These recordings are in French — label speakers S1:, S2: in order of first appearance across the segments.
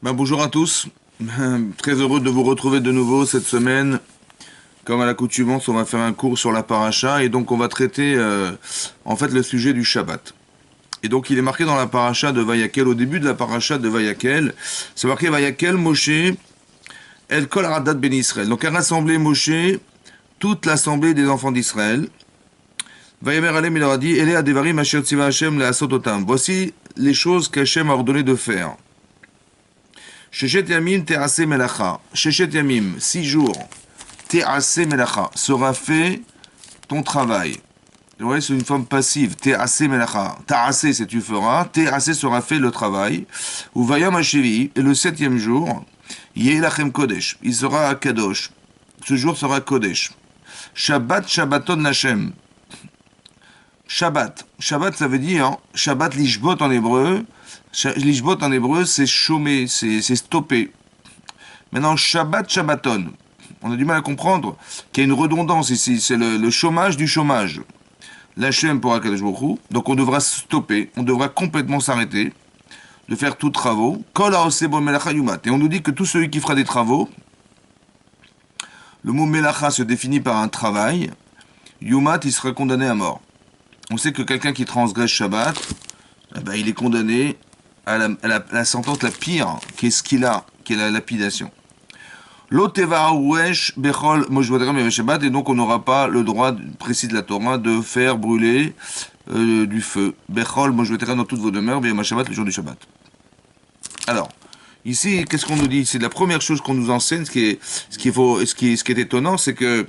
S1: Bonjour à tous. Très heureux de vous retrouver de nouveau cette semaine. Comme à l'accoutumance, on va faire un cours sur la paracha et donc on va traiter en fait le sujet du Shabbat. Et donc il est marqué dans la paracha de Vayakel, au début de la paracha de Vayakel, c'est marqué Vayakel Moshe El Kol Aradat Ben Israël. Donc a rassemblé Moshe toute l'assemblée des enfants d'Israël. Vayamer Alem, il leur a dit Ele Adevarim Asher Tziva Hashem Le'asot Otam. Voici les choses qu'Hashem a ordonné de faire. Sheshet Yamim Te'ase Melacha. Sheshet Yamim, 6 jours. Te'ase Melacha. Sera fait ton travail. Vous voyez, c'est une forme passive. Te'ase Melacha. Ta'ase, c'est tu feras. Te'ase sera fait le travail. Ou Vayam Hashevi. Et le 7e jour, Yeilachem Kodesh. Il sera à Kadosh. Ce jour sera Kodesh. Shabbat Shabbaton Hashem. Shabbat. Shabbat, ça veut dire Shabbat Lishbot en hébreu. Lishbot en hébreu, c'est chômer, c'est stopper. Maintenant, Shabbat Shabbaton. On a du mal à comprendre qu'il y a une redondance ici. C'est le chômage du chômage. L'Hachem pour Akadosh Baruch Hu. Donc on devra stopper. On devra complètement s'arrêter de faire tous travaux. Kol haosebo melacha yumat. Et on nous dit que tout celui qui fera des travaux, le mot melacha se définit par un travail. Yumat, il sera condamné à mort. On sait que quelqu'un qui transgresse Shabbat, il est condamné à la sentence la pire, qui est ce qu'il a, qui est la lapidation. L'oteva wesh bechol mojvodram Shabbat, et donc on n'aura pas le droit précis de la Torah de faire brûler du feu. Bechol mojvodram dans toutes vos demeures, via Shabbat, le jour du Shabbat. Alors, ici, qu'est-ce qu'on nous dit? C'est la première chose qu'on nous enseigne, ce qui est étonnant, c'est que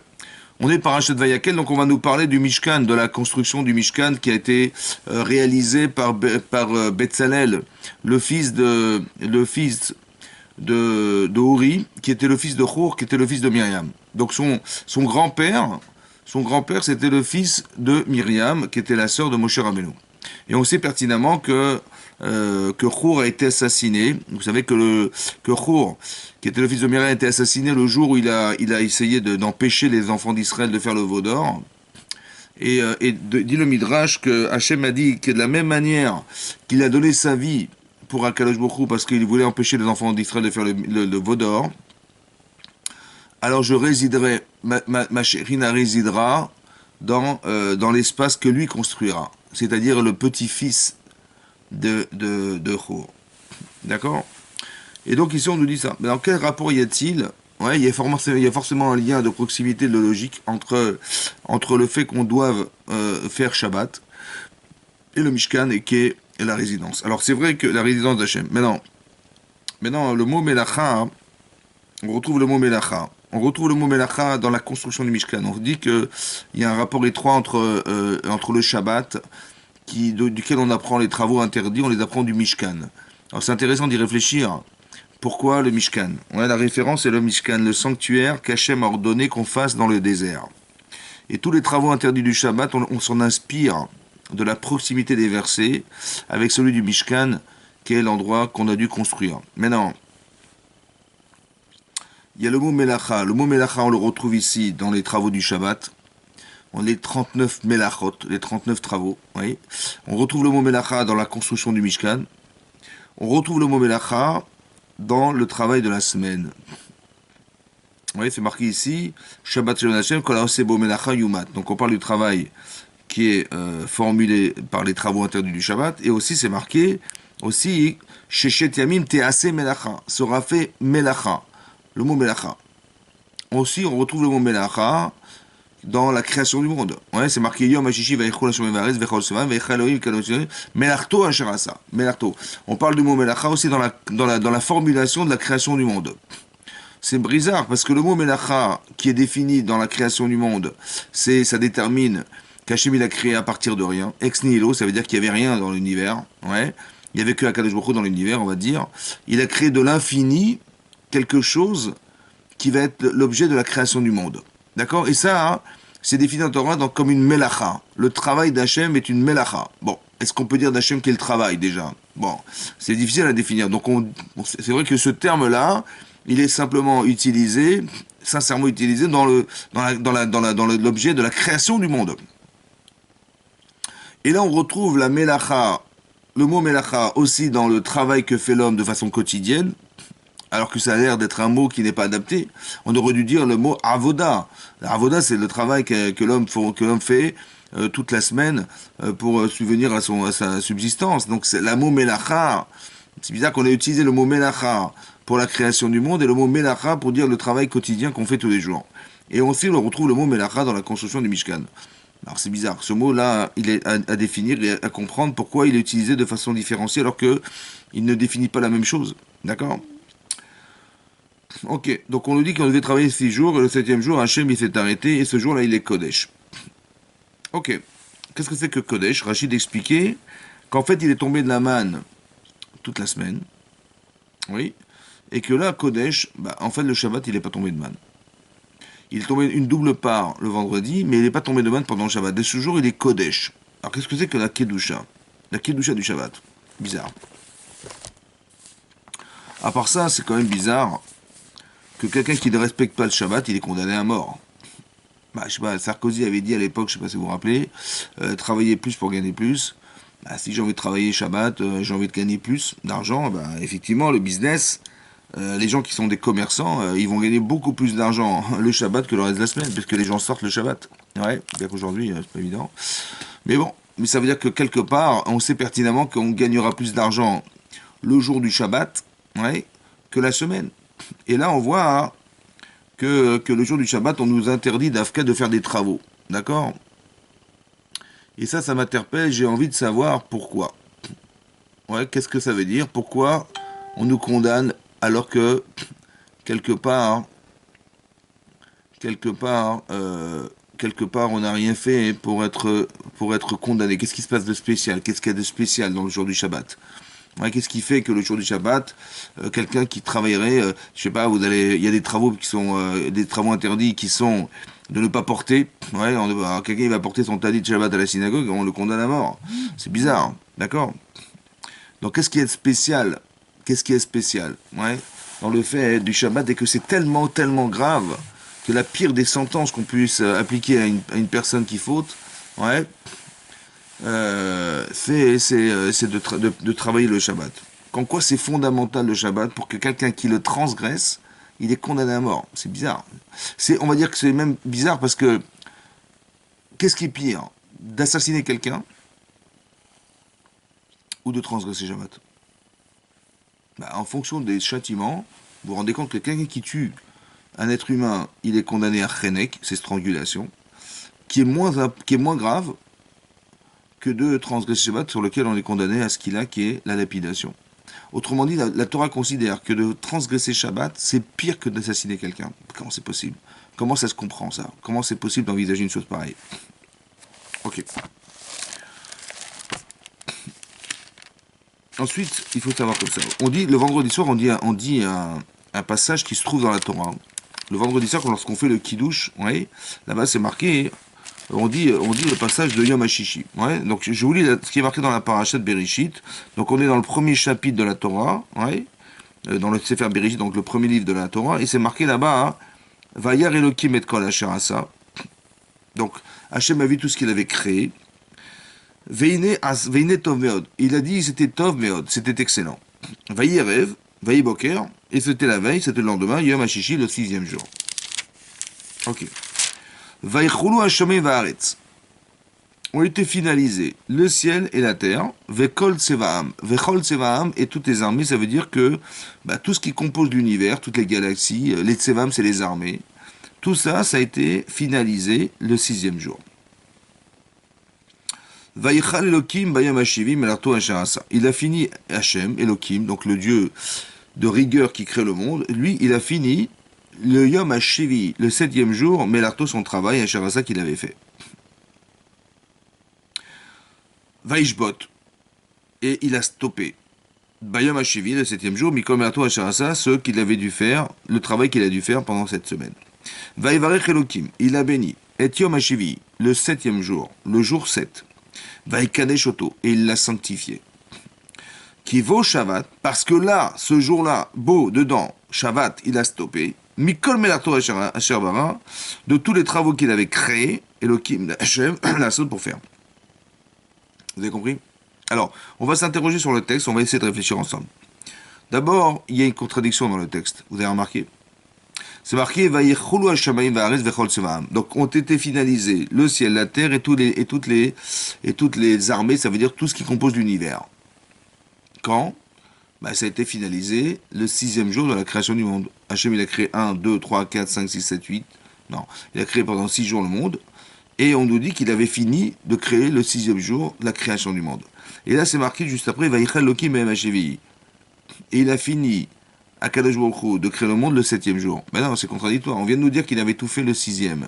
S1: on est parachat de Vayakel, donc on va nous parler du Mishkan, de la construction du Mishkan qui a été réalisé par Betzalel, le fils de Hori, qui était le fils de Hur, qui était le fils de Myriam. Donc son grand-père, c'était le fils de Myriam, qui était la sœur de Moshe Rabbeinu. Et on sait pertinemment que Hur a été assassiné. Vous savez que Hur, qui était le fils de Myriam, a été assassiné le jour où il a essayé d'empêcher les enfants d'Israël de faire le veau d'or. Et dit le Midrash que Hachem a dit que de la même manière qu'il a donné sa vie pour Akadosh Baruch Hu parce qu'il voulait empêcher les enfants d'Israël de faire le veau d'or, alors je résiderai, ma chérina résidera dans l'espace que lui construira, c'est-à-dire le petit-fils de Hur. D'accord? Et donc ici on nous dit ça. Mais dans quel rapport y a-t-il? Il y a forcément un lien de proximité, de logique entre le fait qu'on doive faire Shabbat et le Mishkan et la résidence. Alors c'est vrai que la résidence d'Hachem. Maintenant le mot Melacha, on retrouve le mot Melacha. On retrouve le mot Melacha dans la construction du Mishkan. On dit qu'il y a un rapport étroit entre le Shabbat, duquel on apprend les travaux interdits, on les apprend du Mishkan. Alors c'est intéressant d'y réfléchir. Pourquoi le Mishkan? La référence est le Mishkan, le sanctuaire qu'Hachem a ordonné qu'on fasse dans le désert. Et tous les travaux interdits du Shabbat, on s'en inspire de la proximité des versets avec celui du Mishkan, qui est l'endroit qu'on a dû construire. Maintenant, il y a le mot Melacha. Le mot Melacha, on le retrouve ici dans les travaux du Shabbat. On les 39 Melachot, les 39 travaux. Oui. On retrouve le mot Melacha dans la construction du Mishkan. On retrouve le mot Melacha dans le travail de la semaine. Vous voyez, c'est marqué ici, Shabbat Shalom Hashem, Kol haosebo melacha yumat. Donc on parle du travail qui est formulé par les travaux interdits du Shabbat, et aussi c'est marqué, Sheshet Yamim Te'ase Melacha, sera fait Melacha, le mot Melacha. Aussi, on retrouve le mot Melacha dans la création du monde. Ouais, c'est marqué Yom HaShishi Vayichol Hashem Varetz Vechol Sevan Veicha Elohim Kadosh Melachto Asher Asa. Melachto. On parle du mot Melacha aussi dans la formulation de la création du monde. C'est bizarre parce que le mot Melacha qui est défini dans la création du monde, ça détermine qu'Hachem il a créé à partir de rien. Ex nihilo, ça veut dire qu'il n'y avait rien dans l'univers. Ouais. Il n'y avait que Akadosh Baruch Hu dans l'univers, on va dire. Il a créé de l'infini quelque chose qui va être l'objet de la création du monde. D'accord? Et ça, c'est défini en Torah comme une melacha. Le travail d'Hachem est une melacha. Bon, est-ce qu'on peut dire d'Hachem qu'il travaille déjà? Bon, c'est difficile à définir. Donc c'est vrai que ce terme-là, il est simplement utilisé, sincèrement utilisé dans l'objet de la création du monde. Et là, on retrouve la melacha, le mot melacha aussi dans le travail que fait l'homme de façon quotidienne. alors que ça a l'air d'être un mot qui n'est pas adapté. On aurait dû dire le mot avoda. Avoda, c'est le travail que l'homme fait toute la semaine pour subvenir à sa subsistance. Donc c'est le mot melacha. C'est bizarre qu'on ait utilisé le mot melacha pour la création du monde et le mot melacha pour dire le travail quotidien qu'on fait tous les jours. Et aussi, on retrouve le mot melacha dans la construction du Mishkan. Alors c'est bizarre, ce mot-là, il est à définir et à comprendre pourquoi il est utilisé de façon différenciée alors que il ne définit pas la même chose. D'accord? Ok, donc on nous dit qu'on devait travailler 6 jours, et le septième jour, Hachem il s'est arrêté, et ce jour-là il est Kodesh. Ok, qu'est-ce que c'est que Kodesh? Rachid expliquait qu'en fait il est tombé de la manne toute la semaine, oui, et que là, Kodesh, bah, en fait le Shabbat il n'est pas tombé de manne. Il est tombé une double part le vendredi, mais il n'est pas tombé de manne pendant le Shabbat. Dès ce jour il est Kodesh. Alors qu'est-ce que c'est que la Kedusha? La Kedusha du Shabbat. Bizarre. À part ça, c'est quand même bizarre que quelqu'un qui ne respecte pas le Shabbat, il est condamné à mort. Bah, je sais pas, Sarkozy avait dit à l'époque, je sais pas si vous vous rappelez, travailler plus pour gagner plus. Bah, si j'ai envie de travailler Shabbat, j'ai envie de gagner plus d'argent, bah, effectivement, le business, les gens qui sont des commerçants, ils vont gagner beaucoup plus d'argent le Shabbat que le reste de la semaine, parce que les gens sortent le Shabbat. Ouais, bien qu'aujourd'hui, c'est pas évident. Mais bon, mais ça veut dire que quelque part, on sait pertinemment qu'on gagnera plus d'argent le jour du Shabbat, ouais, que la semaine. Et là, on voit hein, que le jour du Shabbat, on nous interdit d'Afka de faire des travaux. D'accord? Et ça m'interpelle, j'ai envie de savoir pourquoi. Ouais, qu'est-ce que ça veut dire? Pourquoi on nous condamne alors que, quelque part, quelque part, quelque part, on n'a rien fait pour être condamné. Qu'est-ce qui se passe de spécial? Qu'est-ce qu'il y a de spécial dans le jour du Shabbat? Ouais, qu'est-ce qui fait que le jour du Shabbat, quelqu'un qui travaillerait, je sais pas, il y a des travaux qui sont, des travaux interdits qui sont de ne pas porter. Ouais, alors quelqu'un il va porter son talit de Shabbat à la synagogue, on le condamne à mort. C'est bizarre, hein, d'accord? Donc qu'est-ce qui est spécial? Qu'est-ce qui est spécial? Ouais, dans le fait du Shabbat et que c'est tellement, tellement grave que la pire des sentences qu'on puisse appliquer à une personne qui faute, ouais, c'est de travailler le Shabbat. Qu'en quoi c'est fondamental le Shabbat pour que quelqu'un qui le transgresse, il est condamné à mort. C'est bizarre. On va dire que c'est même bizarre parce que qu'est-ce qui est pire? D'assassiner quelqu'un ou de transgresser Shabbat? Bah, en fonction des châtiments, vous vous rendez compte que quelqu'un qui tue un être humain, il est condamné à chenek, c'est strangulation, qui est moins grave que de transgresser Shabbat sur lequel on est condamné à ce qu'il a qui est la lapidation. Autrement dit, la Torah considère que de transgresser Shabbat, c'est pire que d'assassiner quelqu'un. Comment c'est possible? Comment ça se comprend ça? Comment c'est possible d'envisager une chose pareille? Ok. Ensuite, il faut savoir comme ça. On dit, le vendredi soir, on dit un passage qui se trouve dans la Torah. Le vendredi soir, lorsqu'on fait le kiddush, ouais, là-bas c'est marqué, on dit le passage de Yom HaShishi. Ouais, donc je vous lis ce qui est marqué dans la parasha de Bereshit. Donc on est dans le premier chapitre de la Torah, ouais, dans le Sefer Bereshit, donc le premier livre de la Torah, et c'est marqué là-bas, hein, Vayar Elokim et kol asher asa. Donc Hachem a vu tout ce qu'il avait créé. Veine tov meod. Il a dit c'était tov meod, c'était excellent. Vayerev, Vayiboker, et c'était la veille, c'était le lendemain, Yom HaShishi, le 6e jour. Ok. Vaïchoulou Hashem Vaaretz. Ont été finalisés le ciel et la terre, Vekol Tsevaam. Vekol Tsevaam et toutes les armées, ça veut dire que bah, tout ce qui compose l'univers, toutes les galaxies, les Tsevaam c'est les armées, tout ça, ça a été finalisé le 6e jour. Vaïchal Elohim Bayam Hashivim Elarto Asharasa. Il a fini Hachem, Elohim, donc le Dieu de rigueur qui crée le monde, lui, il a fini le Yom HaShivi, le 7e jour, Melarto son travail, Asharasa qu'il avait fait. Vaishbot, et il a stoppé. Bayom HaShivi, le 7e jour, Mikom Melarto Asharasa, ce qu'il avait dû faire, le travail qu'il a dû faire pendant cette semaine. Vaïvarech Elohim, il a béni. Et Yom HaShivi, le 7e jour, le jour 7. Vaïkadesh Oto, et il l'a sanctifié. Qui vaut Shabbat, parce que là, ce jour-là, beau, dedans, Shabbat, il a stoppé. Mikol Melato Asher Bara, de tous les travaux qu'il avait créés, Elohim, Hashem, la seule pour faire. Vous avez compris? Alors, on va s'interroger sur le texte, on va essayer de réfléchir ensemble. D'abord, il y a une contradiction dans le texte. Vous avez remarqué? C'est marqué Vayichulu Hashamayim va'aretz vechol tzevaam. Donc ont été finalisés le ciel, la terre et toutes les armées, ça veut dire tout ce qui compose l'univers. Quand? Bah, ça a été finalisé le sixième jour de la création du monde. Hachem il a créé 1, 2, 3, 4, 5, 6, 7, 8. Non, il a créé pendant 6 jours le monde. Et on nous dit qu'il avait fini de créer le sixième jour de la création du monde. Et là c'est marqué juste après Vayichel Lokim et Hashevi. Et il a fini à Kadosh Baruch Hu de créer le monde le septième jour. Mais non, c'est contradictoire. On vient de nous dire qu'il avait tout fait le sixième.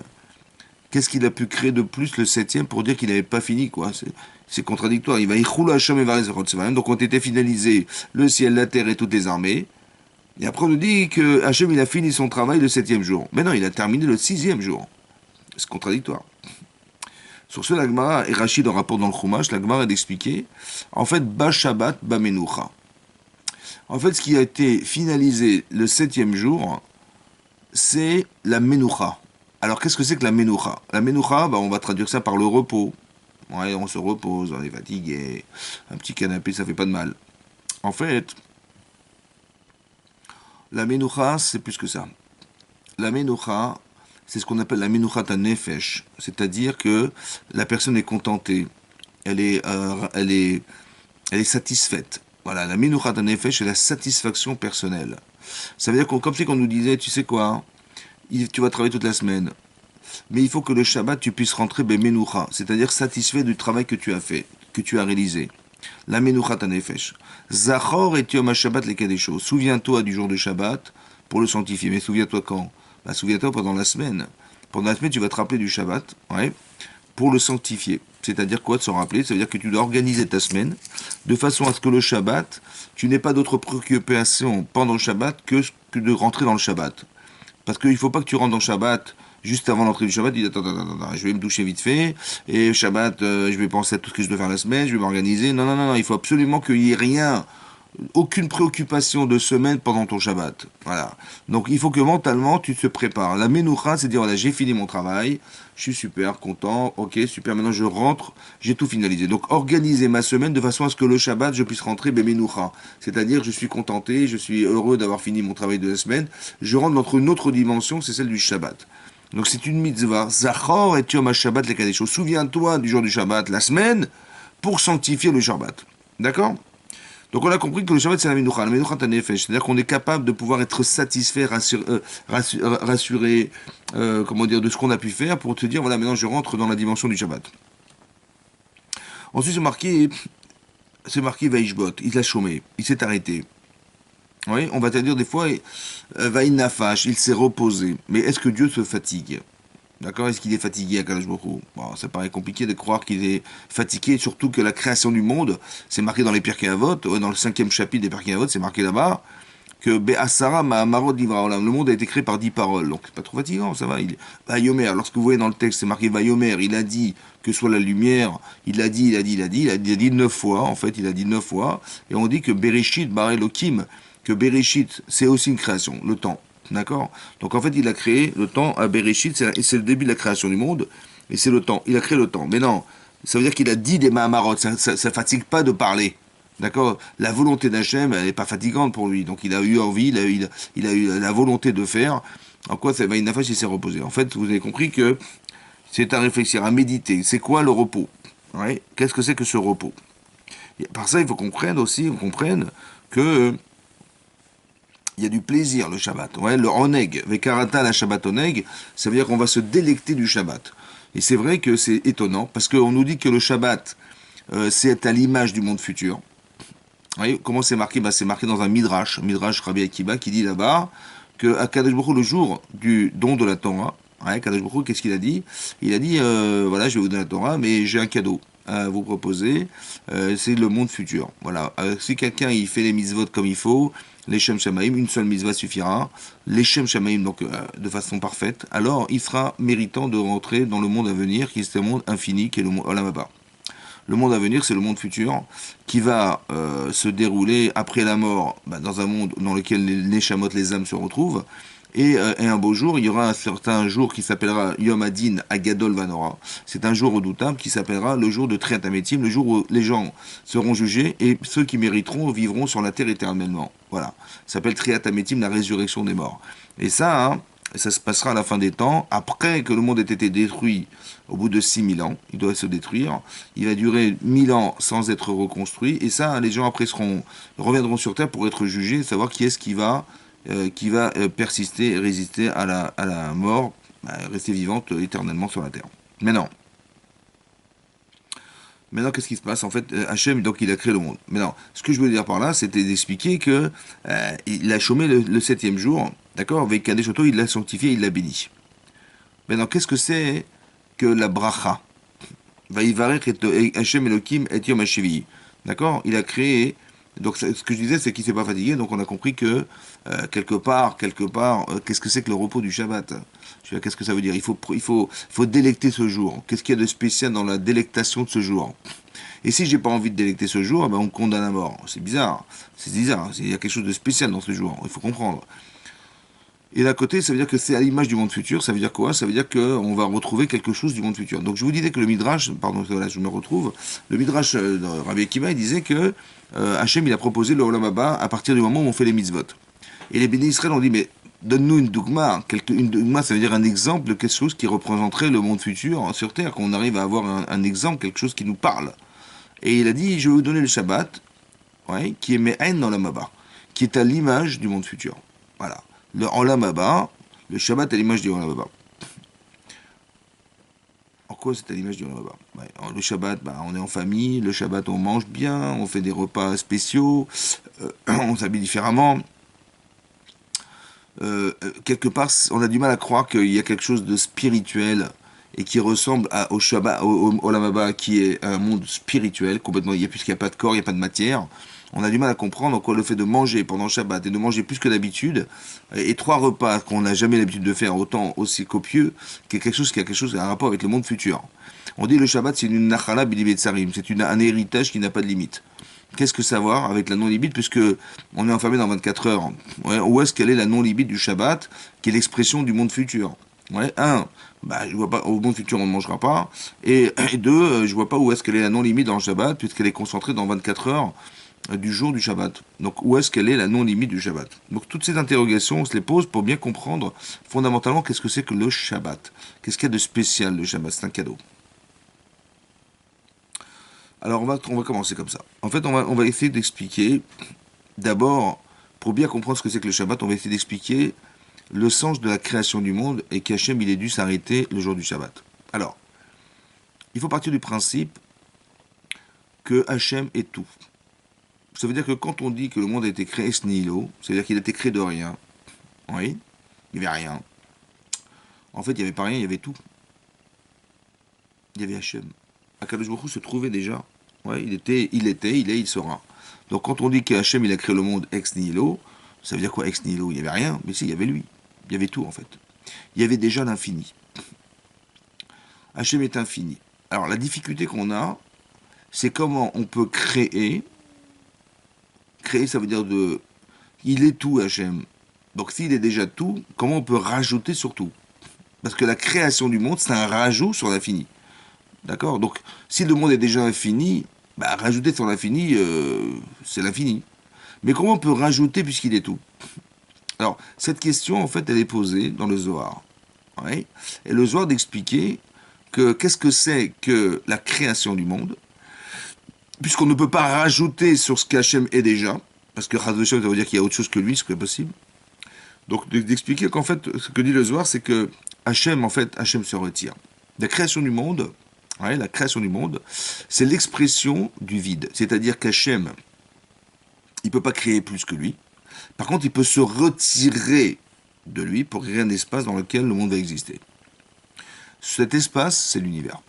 S1: Qu'est-ce qu'il a pu créer de plus le septième pour dire qu'il n'avait pas fini, quoi? C'est contradictoire. Il va y Hashem et Varez donc ont été finalisés le ciel, la terre et toutes les armées. Et après on nous dit que Hashem il a fini son travail le septième jour. Mais non, il a terminé le sixième jour. C'est contradictoire. Sur ce, la Gemara, et Rachid en rapport dans le Chumash, la Gemara est d'expliquer, en fait, Ba Shabbat, Ba Menucha. En fait, ce qui a été finalisé le septième jour, c'est la Menucha. Alors, qu'est-ce que c'est que la Menucha? La Menucha, bah, on va traduire ça par le repos. Ouais, on se repose, on est fatigué. Un petit canapé, ça fait pas de mal. En fait, la Menucha, c'est plus que ça. La Menucha, c'est ce qu'on appelle la Menuchat HaNefesh. C'est-à-dire que la personne est contentée. Elle est satisfaite. Voilà, la Menuchat HaNefesh, c'est la satisfaction personnelle. Ça veut dire comme si on nous disait, tu sais quoi, tu vas travailler toute la semaine. Mais il faut que le Shabbat, tu puisses rentrer Menucha, c'est-à-dire satisfait du travail que tu as fait, que tu as réalisé. La Menuchat HaNefesh. Zachor et Yom HaShabbat les Kadesho. Souviens-toi du jour de Shabbat pour le sanctifier. Mais souviens-toi quand? Bah, souviens-toi pendant la semaine. Pendant la semaine, tu vas te rappeler du Shabbat, ouais, pour le sanctifier. C'est-à-dire quoi de s'en rappeler? Ça veut dire que tu dois organiser ta semaine de façon à ce que le Shabbat, tu n'aies pas d'autre préoccupation pendant le Shabbat que de rentrer dans le Shabbat. Parce qu'il ne faut pas que tu rentres dans le Shabbat juste avant l'entrée du Shabbat, tu dis attends, je vais me doucher vite fait, et Shabbat, je vais penser à tout ce que je dois faire la semaine, je vais m'organiser. Non, il faut absolument qu'il n'y ait rien, aucune préoccupation de semaine pendant ton Shabbat. Voilà. Donc il faut que mentalement tu te prépares. La Menucha, c'est dire voilà, j'ai fini mon travail, je suis super content, ok, super, maintenant je rentre, j'ai tout finalisé. Donc organiser ma semaine de façon à ce que le Shabbat, je puisse rentrer Menucha. C'est-à-dire je suis contenté, je suis heureux d'avoir fini mon travail de la semaine, je rentre dans une autre dimension, c'est celle du Shabbat. Donc c'est une mitzvah. Zachor et Yom HaShabbat les Kadesho. Souviens-toi du jour du Shabbat, la semaine, pour sanctifier le Shabbat. D'accord? Donc on a compris que le Shabbat c'est la Menucha HaNefesh. C'est-à-dire qu'on est capable de pouvoir être satisfait, rassuré, comment dire, de ce qu'on a pu faire pour te dire, voilà, maintenant je rentre dans la dimension du Shabbat. Ensuite c'est marqué Vaishbot. Il a chômé. Il s'est arrêté. Oui, on va te dire des fois, Vaïnafash, il s'est reposé. Mais est-ce que Dieu se fatigue? D'accord? Est-ce qu'il est fatigué à Kadosh Baruch Hu? Bon, ça paraît compliqué de croire qu'il est fatigué, surtout que la création du monde, c'est marqué dans les Pirkei Avot, dans le 5e chapitre des Pirkei Avot, c'est marqué là-bas, que Be'asara Ma'amarot Livra Olam, le monde a été créé par 10 paroles, donc c'est pas trop fatigant, ça va. Vayomer, lorsque vous voyez dans le texte, c'est marqué Vayomer, il a dit que soit la lumière, il a dit 9 fois, en fait, il a dit 9 fois, et on dit que Bereshit Bar Elokim, que Bereshit, c'est aussi une création, le temps. D'accord? Donc en fait, il a créé le temps à Bereshit, c'est le début de la création du monde, et c'est le temps. Il a créé le temps. Mais non, ça veut dire qu'il a dit des Mahamarot, ça fatigue pas de parler. D'accord? La volonté d'Hachem, elle n'est pas fatigante pour lui. Donc il a eu envie, il a eu la volonté de faire. En quoi ça va une affaire, il s'est reposé. En fait, vous avez compris que c'est à réfléchir, à méditer. C'est quoi le repos? Ouais. Qu'est-ce que c'est que ce repos? Et par ça, il faut qu'on comprenne que il y a du plaisir le Shabbat. Ouais, le oneg, vekarata la Shabbat oneg, ça veut dire qu'on va se délecter du Shabbat. Et c'est vrai que c'est étonnant, parce qu'on nous dit que le Shabbat, c'est à l'image du monde futur. Vous voyez, comment c'est marqué? C'est marqué dans un Midrash Rabbi Akiba, qui dit là-bas que à Kadosh Baruch Hu, le jour du don de la Torah, Kadosh Baruch Hu, qu'est-ce qu'il a dit? Il a dit, voilà, je vais vous donner la Torah, mais j'ai un cadeau à vous proposer, c'est le monde futur. Voilà, si quelqu'un il fait les mitzvot comme il faut, les Shem Shamaim, une seule mitzvah suffira, les Shem Shamaim, donc de façon parfaite, alors il sera méritant de rentrer dans le monde à venir, qui est le monde infini, qui est le monde Olam Haba. Le monde à venir, c'est le monde futur, qui va se dérouler après la mort, dans un monde dans lequel les Neshamot, les âmes se retrouvent, Et un beau jour, il y aura un certain jour qui s'appellera Yom Adin Agadol Vanora. C'est un jour redoutable qui s'appellera le jour de Triat Hametim, le jour où les gens seront jugés et ceux qui mériteront vivront sur la terre éternellement. Voilà. Ça s'appelle Triat Hametim, la résurrection des morts. Et ça, hein, ça se passera à la fin des temps, après que le monde ait été détruit au bout de 6000 ans. Il doit se détruire. Il va durer 1000 ans sans être reconstruit. Et ça, les gens après reviendront sur terre pour être jugés, savoir qui est-ce qui va persister et résister à la mort, rester vivante éternellement sur la terre. Maintenant, qu'est-ce qui se passe? En fait, Hachem, donc, il a créé le monde. Maintenant, ce que je voulais dire par là, c'était d'expliquer que il a chômé le septième jour, d'accord? Avec un Kadesh Oto, il l'a sanctifié, il l'a béni. Maintenant, qu'est-ce que c'est que la bracha? Vaïvarech et Hachem Elohim et Yom HaShevi'i. D'accord? Il a créé. Donc, ce que je disais, c'est qu'il ne s'est pas fatigué. Donc, on a compris que, quelque part, qu'est-ce que c'est que le repos du Shabbat? Je veux dire, qu'est-ce que ça veut dire? Il faut délecter ce jour. Qu'est-ce qu'il y a de spécial dans la délectation de ce jour? Et si j'ai pas envie de délecter ce jour, ben on me condamne à mort. C'est bizarre. C'est bizarre. Il y a quelque chose de spécial dans ce jour. Il faut comprendre. Et d'un côté, ça veut dire que c'est à l'image du monde futur. Ça veut dire quoi? Ça veut dire qu'on va retrouver quelque chose du monde futur. Donc je vous disais que le Midrash, pardon, là je me retrouve, le Midrash de Rabbi Akiva, il disait que Hachem, il a proposé le Olam Haba à partir du moment où on fait les mitzvot. Et les bénis Israël ont dit, mais donne-nous une dougma. Une dougma, ça veut dire un exemple de quelque chose qui représenterait le monde futur sur Terre, qu'on arrive à avoir un exemple, quelque chose qui nous parle. Et il a dit, je vais vous donner le Shabbat, ouais, qui est Me'en dans l'Olam Haba, qui est à l'image du monde futur. Voilà. Le Olam Haba, le Shabbat à l'image du Olam Haba. En quoi c'est à l'image du Olam Haba? Le Shabbat, on est en famille, le Shabbat on mange bien, on fait des repas spéciaux, on s'habille différemment. Quelque part, on a du mal à croire qu'il y a quelque chose de spirituel et qui ressemble au Shabbat, au Olam Haba, qui est un monde spirituel, complètement, puisqu'il n'y a pas de corps, il n'y a pas de matière. On a du mal à comprendre en quoi le fait de manger pendant le Shabbat et de manger plus que d'habitude, et trois repas qu'on n'a jamais l'habitude de faire autant aussi copieux, qui a quelque chose qui a un rapport avec le monde futur. On dit le Shabbat c'est une nachala bilibetzarim, c'est un héritage qui n'a pas de limite. Qu'est-ce que savoir avec la non-limite, puisque on est enfermé dans 24 heures? Ouais, où est-ce qu'elle est la non-limite du Shabbat, qui est l'expression du monde futur? Ouais, je vois pas, au monde futur on ne mangera pas, et deux, je vois pas où est-ce qu'elle est la non-limite dans le Shabbat, puisqu'elle est concentrée dans 24 heures du jour du Shabbat. Donc où est-ce qu'elle est la non-limite du Shabbat? Donc toutes ces interrogations, on se les pose pour bien comprendre fondamentalement qu'est-ce que c'est que le Shabbat. Qu'est-ce qu'il y a de spécial le Shabbat? C'est un cadeau. Alors on va commencer comme ça. En fait, on va essayer d'expliquer, d'abord, pour bien comprendre ce que c'est que le Shabbat, on va essayer d'expliquer le sens de la création du monde et qu'Hachem il est dû s'arrêter le jour du Shabbat. Alors, il faut partir du principe que Hachem est tout. Ça veut dire que quand on dit que le monde a été créé ex nihilo, c'est-à-dire qu'il a été créé de rien, oui, il n'y avait rien. En fait, il n'y avait pas rien, il y avait tout. Il y avait Hachem. Akadosh Baruch Hu se trouvait déjà. Ouais, il est, il sera. Donc quand on dit qu'Hachem il a créé le monde ex nihilo, ça veut dire quoi ex nihilo? Il n'y avait rien, mais si, il y avait lui. Il y avait tout en fait. Il y avait déjà l'infini. Hachem est infini. Alors la difficulté qu'on a, c'est comment on peut créer. Créer, ça veut dire il est tout, Hachem. Donc s'il est déjà tout, comment on peut rajouter sur tout? Parce que la création du monde, c'est un rajout sur l'infini. D'accord? Donc si le monde est déjà infini, rajouter sur l'infini, c'est l'infini. Mais comment on peut rajouter puisqu'il est tout? Alors, cette question, en fait, elle est posée dans le Zohar. Ouais. Et le Zohar d'expliquer que qu'est-ce que c'est que la création du monde, puisqu'on ne peut pas rajouter sur ce qu'Hachem est déjà, parce que Chaz V'Shem, ça veut dire qu'il y a autre chose que lui, ce qui est possible. Donc, d'expliquer qu'en fait, ce que dit le Zohar, c'est que Hachem, en fait, Hachem se retire. La création du monde, ouais, la création du monde, c'est l'expression du vide. C'est-à-dire qu'Hachem, il ne peut pas créer plus que lui. Par contre, il peut se retirer de lui pour créer un espace dans lequel le monde va exister. Cet espace, c'est l'univers.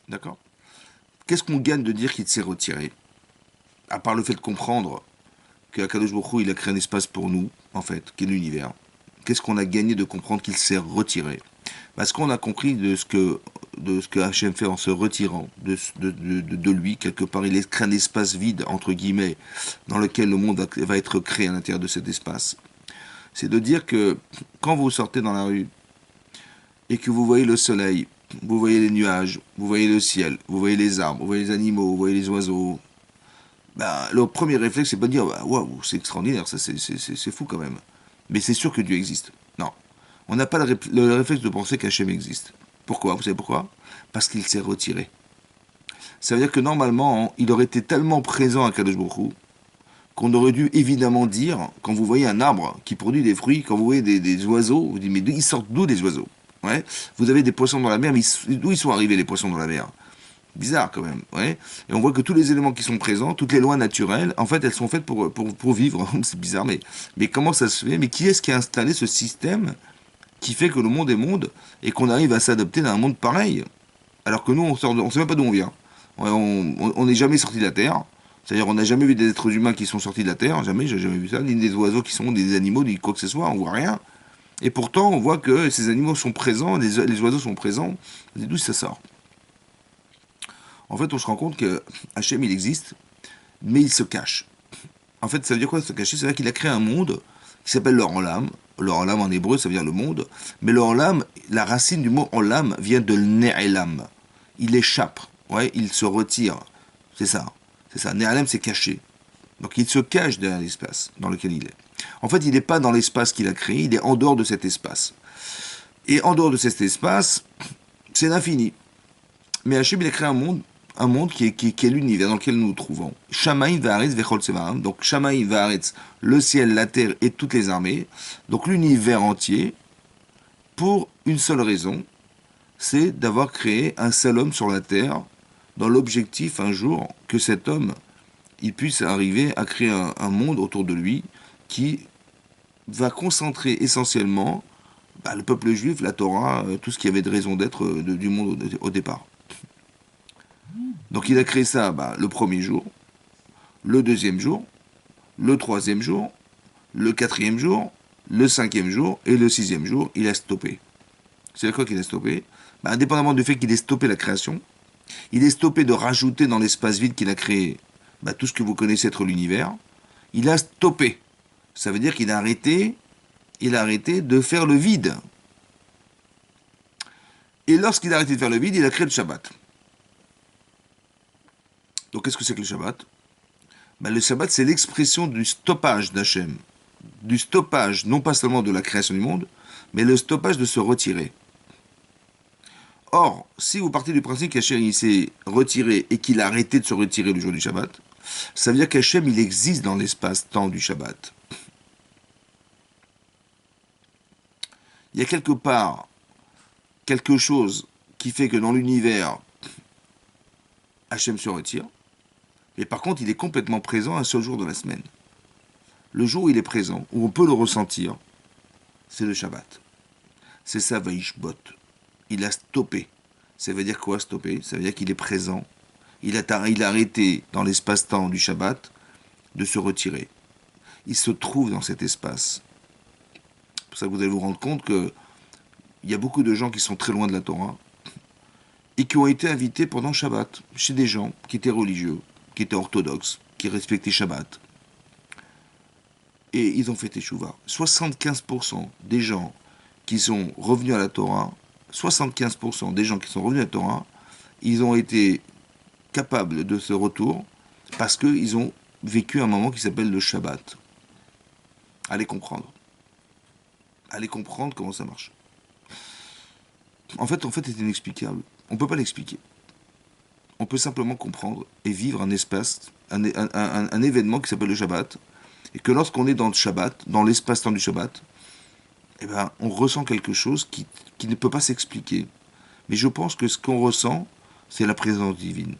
S1: D'accord? Qu'est-ce qu'on gagne de dire qu'il s'est retiré? À part le fait de comprendre qu'Akadosh Baruch Hu, il a créé un espace pour nous, en fait, qui est l'univers. Qu'est-ce qu'on a gagné de comprendre qu'il s'est retiré? Parce qu'on a compris de de ce que Hachem fait en se retirant de lui. Quelque part, il crée un espace vide, entre guillemets, dans lequel le monde va être créé à l'intérieur de cet espace. C'est de dire que quand vous sortez dans la rue et que vous voyez le soleil, vous voyez les nuages, vous voyez le ciel, vous voyez les arbres, vous voyez les animaux, vous voyez les oiseaux, bah, le premier réflexe, c'est pas de dire bah, waouh, c'est extraordinaire, ça c'est fou quand même. Mais c'est sûr que Dieu existe. Non. On n'a pas le réflexe de penser qu'Hachem existe. Pourquoi? Vous savez pourquoi? Parce qu'il s'est retiré. Ça veut dire que normalement, il aurait été tellement présent à Kadosh Baruch Hu, qu'on aurait dû évidemment dire, quand vous voyez un arbre qui produit des fruits, quand vous voyez des oiseaux, vous dites mais ils sortent d'où les oiseaux? Ouais. Vous avez des poissons dans la mer, mais d'où ils sont arrivés les poissons dans la mer? Bizarre quand même, ouais. Et on voit que tous les éléments qui sont présents, toutes les lois naturelles, en fait, elles sont faites pour vivre. C'est bizarre, mais comment ça se fait? Mais qui est-ce qui a installé ce système qui fait que le monde est monde et qu'on arrive à s'adapter dans un monde pareil? Alors que nous, on sait même pas d'où on vient. On n'est jamais sorti de la Terre. C'est-à-dire, on n'a jamais vu des êtres humains qui sont sortis de la Terre. Jamais, j'ai jamais vu ça. Ni des oiseaux qui sont des animaux, ni quoi que ce soit. On voit rien. Et pourtant, on voit que ces animaux sont présents, les oiseaux sont présents. D'où ça sort? En fait, on se rend compte que Hachem, il existe, mais il se cache. En fait, ça veut dire quoi se cacher? Ça veut dire qu'il a créé un monde qui s'appelle le Olam. Le Olam en hébreu, ça veut dire le monde. Mais le Olam, la racine du mot Olam vient de Ne'elam. Il échappe, ouais, il se retire. C'est ça. C'est ça. Ne'elam, c'est caché. Donc il se cache derrière l'espace dans lequel il est. En fait, il n'est pas dans l'espace qu'il a créé, il est en dehors de cet espace. Et en dehors de cet espace, c'est l'infini. Mais Hachem, il a créé un monde qui est l'univers dans lequel nous nous trouvons. Shamaïm va'aretz vechol tsevaram. Donc Shamaïm va'aretz, le ciel, la terre et toutes les armées. Donc l'univers entier, pour une seule raison, c'est d'avoir créé un seul homme sur la terre, dans l'objectif un jour que cet homme, il puisse arriver à créer un monde autour de lui qui va concentrer essentiellement le peuple juif, la Torah, tout ce qui avait de raison d'être du monde au départ. Donc il a créé ça le premier jour, le deuxième jour, le troisième jour, le quatrième jour, le cinquième jour et le sixième jour, il a stoppé. C'est quoi qu'il a stoppé? Indépendamment du fait qu'il ait stoppé la création, il est stoppé de rajouter dans l'espace vide qu'il a créé tout ce que vous connaissez être l'univers, il a stoppé. Ça veut dire qu'il a arrêté de faire le vide. Et lorsqu'il a arrêté de faire le vide, il a créé le Shabbat. Donc qu'est-ce que c'est que le Shabbat? Le Shabbat, c'est l'expression du stoppage d'Hachem. Du stoppage, non pas seulement de la création du monde, mais le stoppage de se retirer. Or, si vous partez du principe qu'Hachem s'est retiré et qu'il a arrêté de se retirer le jour du Shabbat, ça veut dire qu'Hachem, il existe dans l'espace-temps du Shabbat. Il y a quelque part quelque chose qui fait que dans l'univers, Hachem se retire, mais par contre, il est complètement présent un seul jour de la semaine. Le jour où il est présent, où on peut le ressentir, c'est le Shabbat. C'est ça, Vaishbot. Il a stoppé. Ça veut dire quoi, stopper? Ça veut dire qu'il est présent. Il a arrêté dans l'espace-temps du Shabbat de se retirer. Il se trouve dans cet espace. C'est pour ça que vous allez vous rendre compte qu'il y a beaucoup de gens qui sont très loin de la Torah et qui ont été invités pendant Shabbat chez des gens qui étaient religieux, qui étaient orthodoxes, qui respectaient Shabbat. Et ils ont fait Teshuvah. 75% des gens qui sont revenus à la Torah, 75% des gens qui sont revenus à la Torah, ils ont été capables de ce retour parce qu'ils ont vécu un moment qui s'appelle le Shabbat. Allez comprendre. Allez comprendre comment ça marche. En fait, c'est inexplicable. On ne peut pas l'expliquer. On peut simplement comprendre et vivre un espace, un événement qui s'appelle le Shabbat, et que lorsqu'on est dans le Shabbat, dans l'espace-temps du Shabbat, on ressent quelque chose qui ne peut pas s'expliquer. Mais je pense que ce qu'on ressent, c'est la présence divine.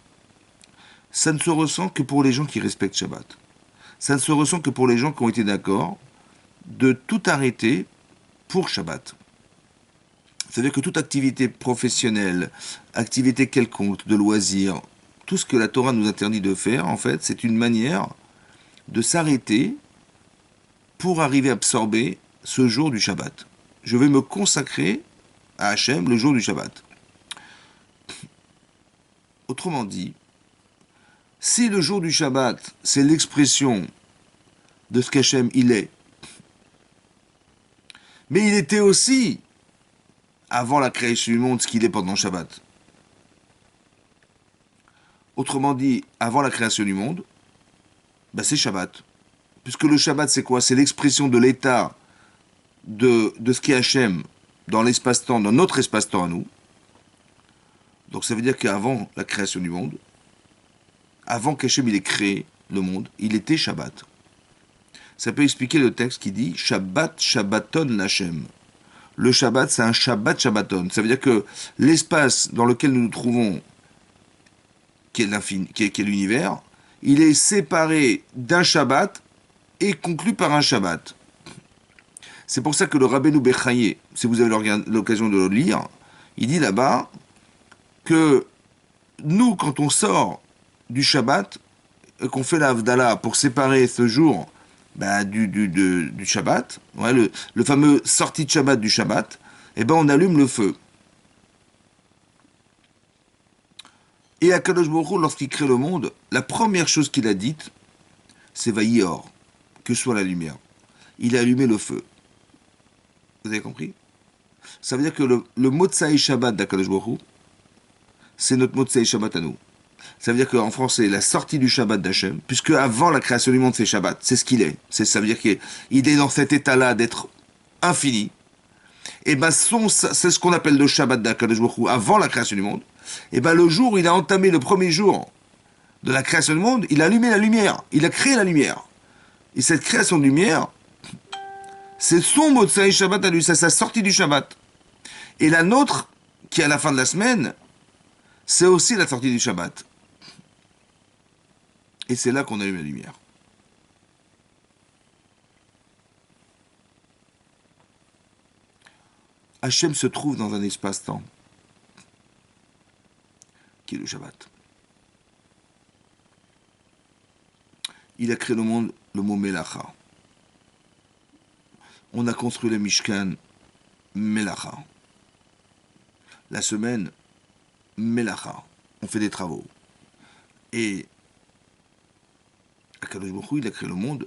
S1: Ça ne se ressent que pour les gens qui respectent Shabbat. Ça ne se ressent que pour les gens qui ont été d'accord de tout arrêter pour Shabbat. C'est-à-dire que toute activité professionnelle, activité quelconque, de loisir, tout ce que la Torah nous interdit de faire, en fait, c'est une manière de s'arrêter pour arriver à absorber ce jour du Shabbat. Je vais me consacrer à Hachem le jour du Shabbat. Autrement dit, si le jour du Shabbat, c'est l'expression de ce qu'Hachem il est, mais il était aussi, avant la création du monde, ce qu'il est pendant le Shabbat. Autrement dit, avant la création du monde, bah c'est Shabbat. Puisque le Shabbat, c'est quoi? C'est l'expression de l'état de ce qu'est Hachem dans l'espace-temps, dans notre espace-temps à nous. Donc ça veut dire qu'avant la création du monde, avant qu'Hachem il ait créé le monde, il était Shabbat. Ça peut expliquer le texte qui dit Shabbat Shabbaton Lachem. Le Shabbat, c'est un Shabbat Shabbaton. Ça veut dire que l'espace dans lequel nous nous trouvons, qui est l'univers, il est séparé d'un Shabbat et conclu par un Shabbat. C'est pour ça que le Rabbeinu Bechaye, si vous avez l'occasion de le lire, il dit là-bas que nous, quand on sort du Shabbat, et qu'on fait la Havdalah pour séparer ce jour du Shabbat, ouais, le fameux sortie de Shabbat du Shabbat, eh ben on allume le feu. Et Akadosh Baruch Hu, lorsqu'il crée le monde, la première chose qu'il a dite, c'est Vayior, que soit la lumière. Il a allumé le feu. Vous avez compris? Ça veut dire que le Motsai Shabbat d'Akadosh Baruch Hu, c'est notre Motsai Shabbat à nous. Ça veut dire qu'en français, la sortie du Shabbat d'Hachem, puisque avant la création du monde, c'est Shabbat, c'est ce qu'il est. Ça veut dire qu'il est dans cet état-là d'être infini. Et ben c'est ce qu'on appelle le Shabbat d'Akadosh Baruch Hu avant la création du monde. Et ben le jour où il a entamé le premier jour de la création du monde, il a allumé la lumière, il a créé la lumière. Et cette création de lumière, c'est son Motsai Shabbat à lui, c'est sa sortie du Shabbat. Et la nôtre, qui est à la fin de la semaine, c'est aussi la sortie du Shabbat. Et c'est là qu'on allume la lumière. Hachem se trouve dans un espace-temps qui est le Shabbat. Il a créé le monde, le mot Melacha. On a construit le Mishkan, Melacha. La semaine, Melacha. On fait des travaux. Et Akadosh Baruch Hu, il a créé le monde,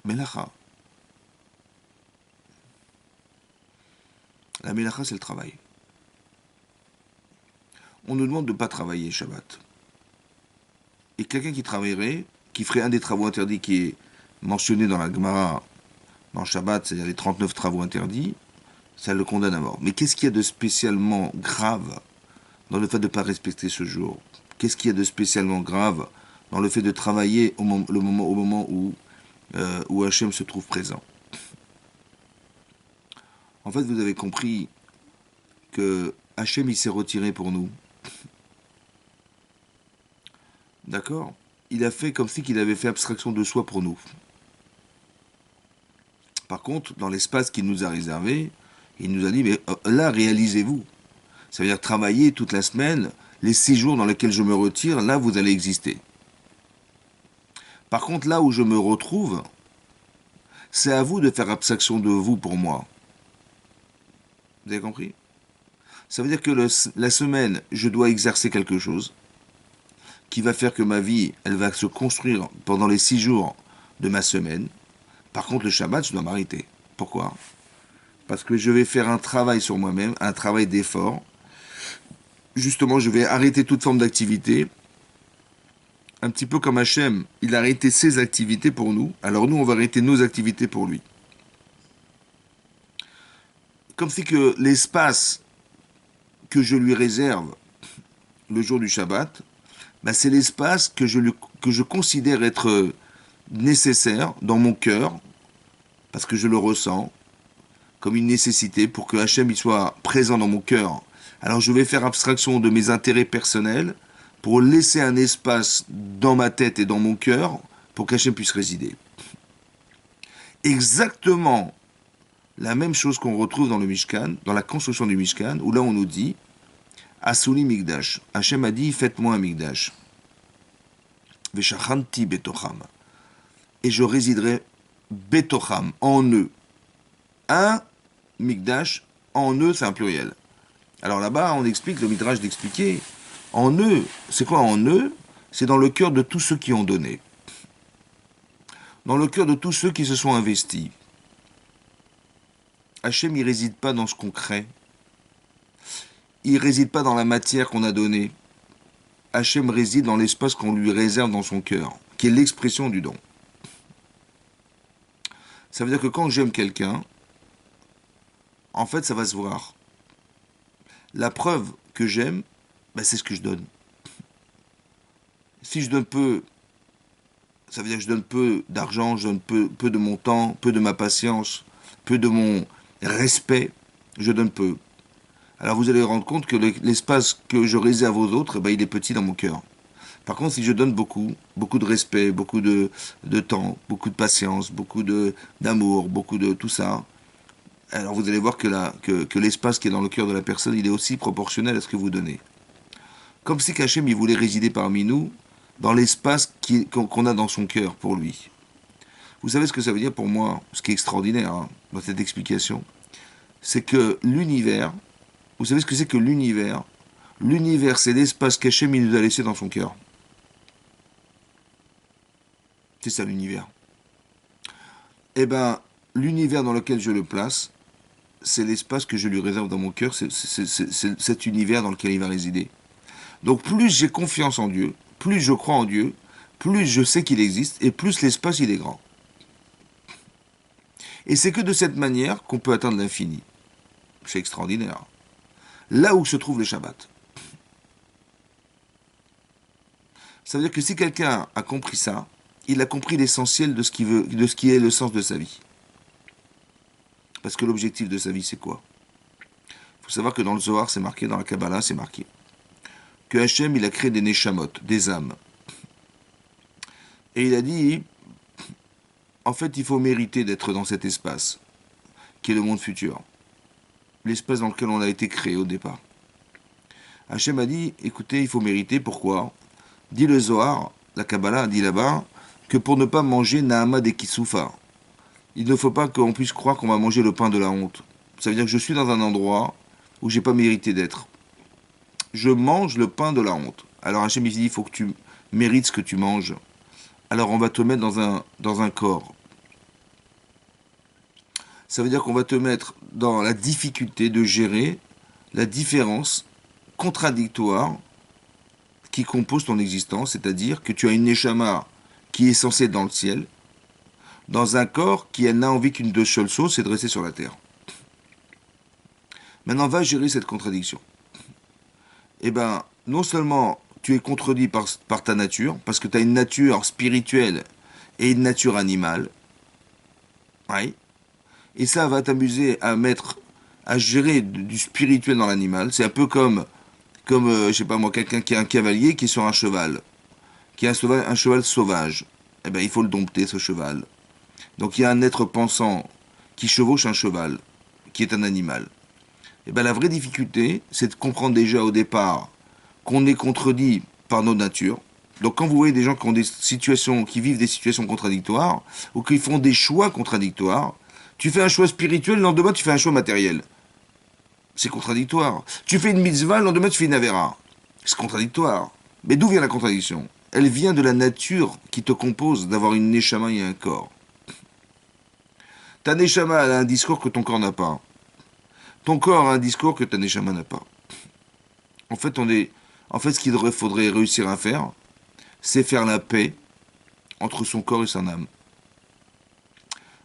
S1: Melacha. La Melacha, c'est le travail. On nous demande de ne pas travailler Shabbat. Et quelqu'un qui travaillerait, qui ferait un des travaux interdits qui est mentionné dans la Gemara, dans Shabbat, c'est-à-dire les 39 travaux interdits, ça le condamne à mort. Mais qu'est-ce qu'il y a de spécialement grave dans le fait de ne pas respecter ce jour? Qu'est-ce qu'il y a de spécialement grave dans le fait de travailler au moment où Hachem se trouve présent? En fait, vous avez compris que Hachem, il s'est retiré pour nous. D'accord? Il a fait comme si qu'il avait fait abstraction de soi pour nous. Par contre, dans l'espace qu'il nous a réservé, il nous a dit, mais là, réalisez-vous. Ça veut dire travailler toute la semaine, les 6 jours dans lesquels je me retire, là, vous allez exister. Par contre, là où je me retrouve, c'est à vous de faire abstraction de vous pour moi. Vous avez compris? Ça veut dire que la semaine, je dois exercer quelque chose qui va faire que ma vie, elle va se construire pendant les 6 jours de ma semaine. Par contre, le Shabbat, je dois m'arrêter. Pourquoi? Parce que je vais faire un travail sur moi-même, un travail d'effort. Justement, je vais arrêter toute forme d'activité. Un petit peu comme Hachem, il a arrêté ses activités pour nous. Alors nous, on va arrêter nos activités pour lui. Comme si que l'espace que je lui réserve le jour du Shabbat, c'est l'espace que je considère être nécessaire dans mon cœur, parce que je le ressens comme une nécessité pour que Hachem il soit présent dans mon cœur. Alors je vais faire abstraction de mes intérêts personnels pour laisser un espace dans ma tête et dans mon cœur pour qu'Hachem puisse résider. Exactement la même chose qu'on retrouve dans le Mishkan, dans la construction du Mishkan, où là on nous dit Asuli Migdash. Hachem a dit faites-moi un Migdash. Veshachanti betocham. Et je résiderai betocham, en eux. Un Migdash, en eux, c'est un pluriel. Alors là-bas, on explique, le Midrash d'expliquer, En eux, c'est quoi en eux? C'est dans le cœur de tous ceux qui ont donné. Dans le cœur de tous ceux qui se sont investis. Hachem, il réside pas dans ce qu'on crée. Il réside pas dans la matière qu'on a donnée. Hachem réside dans l'espace qu'on lui réserve dans son cœur, qui est l'expression du don. Ça veut dire que quand j'aime quelqu'un, en fait, ça va se voir. La preuve que j'aime, ben, c'est ce que je donne. Si je donne peu, ça veut dire que je donne peu d'argent, je donne peu de mon temps, peu de ma patience, peu de mon respect, je donne peu. Alors vous allez vous rendre compte que l'espace que je réserve aux autres, eh ben, il est petit dans mon cœur. Par contre, si je donne beaucoup, beaucoup de respect, beaucoup de temps, beaucoup de patience, beaucoup d'amour, beaucoup de tout ça, alors vous allez voir que l'espace qui est dans le cœur de la personne, il est aussi proportionnel à ce que vous donnez. Comme si Hachem, il voulait résider parmi nous, dans l'espace qu'on a dans son cœur pour lui. Vous savez ce que ça veut dire pour moi, ce qui est extraordinaire hein, dans cette explication, c'est que l'univers, vous savez ce que c'est que l'univers? L'univers, c'est l'espace qu'Hachem il nous a laissé dans son cœur. C'est ça l'univers. Eh bien, l'univers dans lequel je le place, c'est l'espace que je lui réserve dans mon cœur, c'est cet univers dans lequel il va résider. Donc plus j'ai confiance en Dieu, plus je crois en Dieu, plus je sais qu'il existe, et plus l'espace il est grand. Et c'est que de cette manière qu'on peut atteindre l'infini. C'est extraordinaire. Là où se trouve le Shabbat. Ça veut dire que si quelqu'un a compris ça, il a compris l'essentiel de ce qui est le sens de sa vie. Parce que l'objectif de sa vie, c'est quoi? Il faut savoir que dans le Zohar, c'est marqué, dans la Kabbalah, c'est marqué, que Hachem, il a créé des neshamot, des âmes. Et il a dit, en fait, il faut mériter d'être dans cet espace, qui est le monde futur. L'espace dans lequel on a été créé au départ. Hachem a dit, écoutez, il faut mériter, pourquoi? Dit le Zohar, la Kabbalah dit là-bas, que pour ne pas manger Nahama de Kisoufa. Il ne faut pas qu'on puisse croire qu'on va manger le pain de la honte. Ça veut dire que je suis dans un endroit où j'ai pas mérité d'être. Je mange le pain de la honte. Alors Hachem il dit, il faut que tu mérites ce que tu manges. Alors on va te mettre dans un corps. Ça veut dire qu'on va te mettre dans la difficulté de gérer la différence contradictoire qui compose ton existence, c'est-à-dire que tu as une neshama qui est censée être dans le ciel, dans un corps qui n'a envie qu'une de seule chose, c'est de rester sur la terre. Maintenant, va gérer cette contradiction. Eh bien, non seulement tu es contredit par ta nature, parce que tu as une nature spirituelle et une nature animale, oui, et ça va t'amuser à gérer du spirituel dans l'animal. C'est un peu comme je sais pas moi, quelqu'un qui est un cavalier qui est sur un cheval, qui est un cheval sauvage. Eh bien, il faut le dompter, ce cheval. Donc, il y a un être pensant qui chevauche un cheval, qui est un animal. Eh bien, la vraie difficulté, c'est de comprendre déjà au départ qu'on est contredit par nos natures. Donc, quand vous voyez des gens qui ont des situations, qui vivent des situations contradictoires, ou qui font des choix contradictoires, tu fais un choix spirituel, le lendemain, tu fais un choix matériel. C'est contradictoire. Tu fais une mitzvah, le lendemain tu fais une avera. C'est contradictoire. Mais d'où vient la contradiction? Elle vient de la nature qui te compose d'avoir une neshama et un corps. Ta neshama a un discours que ton corps n'a pas. Ton corps a un discours que ta neshama n'a pas. En fait, ce qu'il faudrait réussir à faire, c'est faire la paix entre son corps et son âme.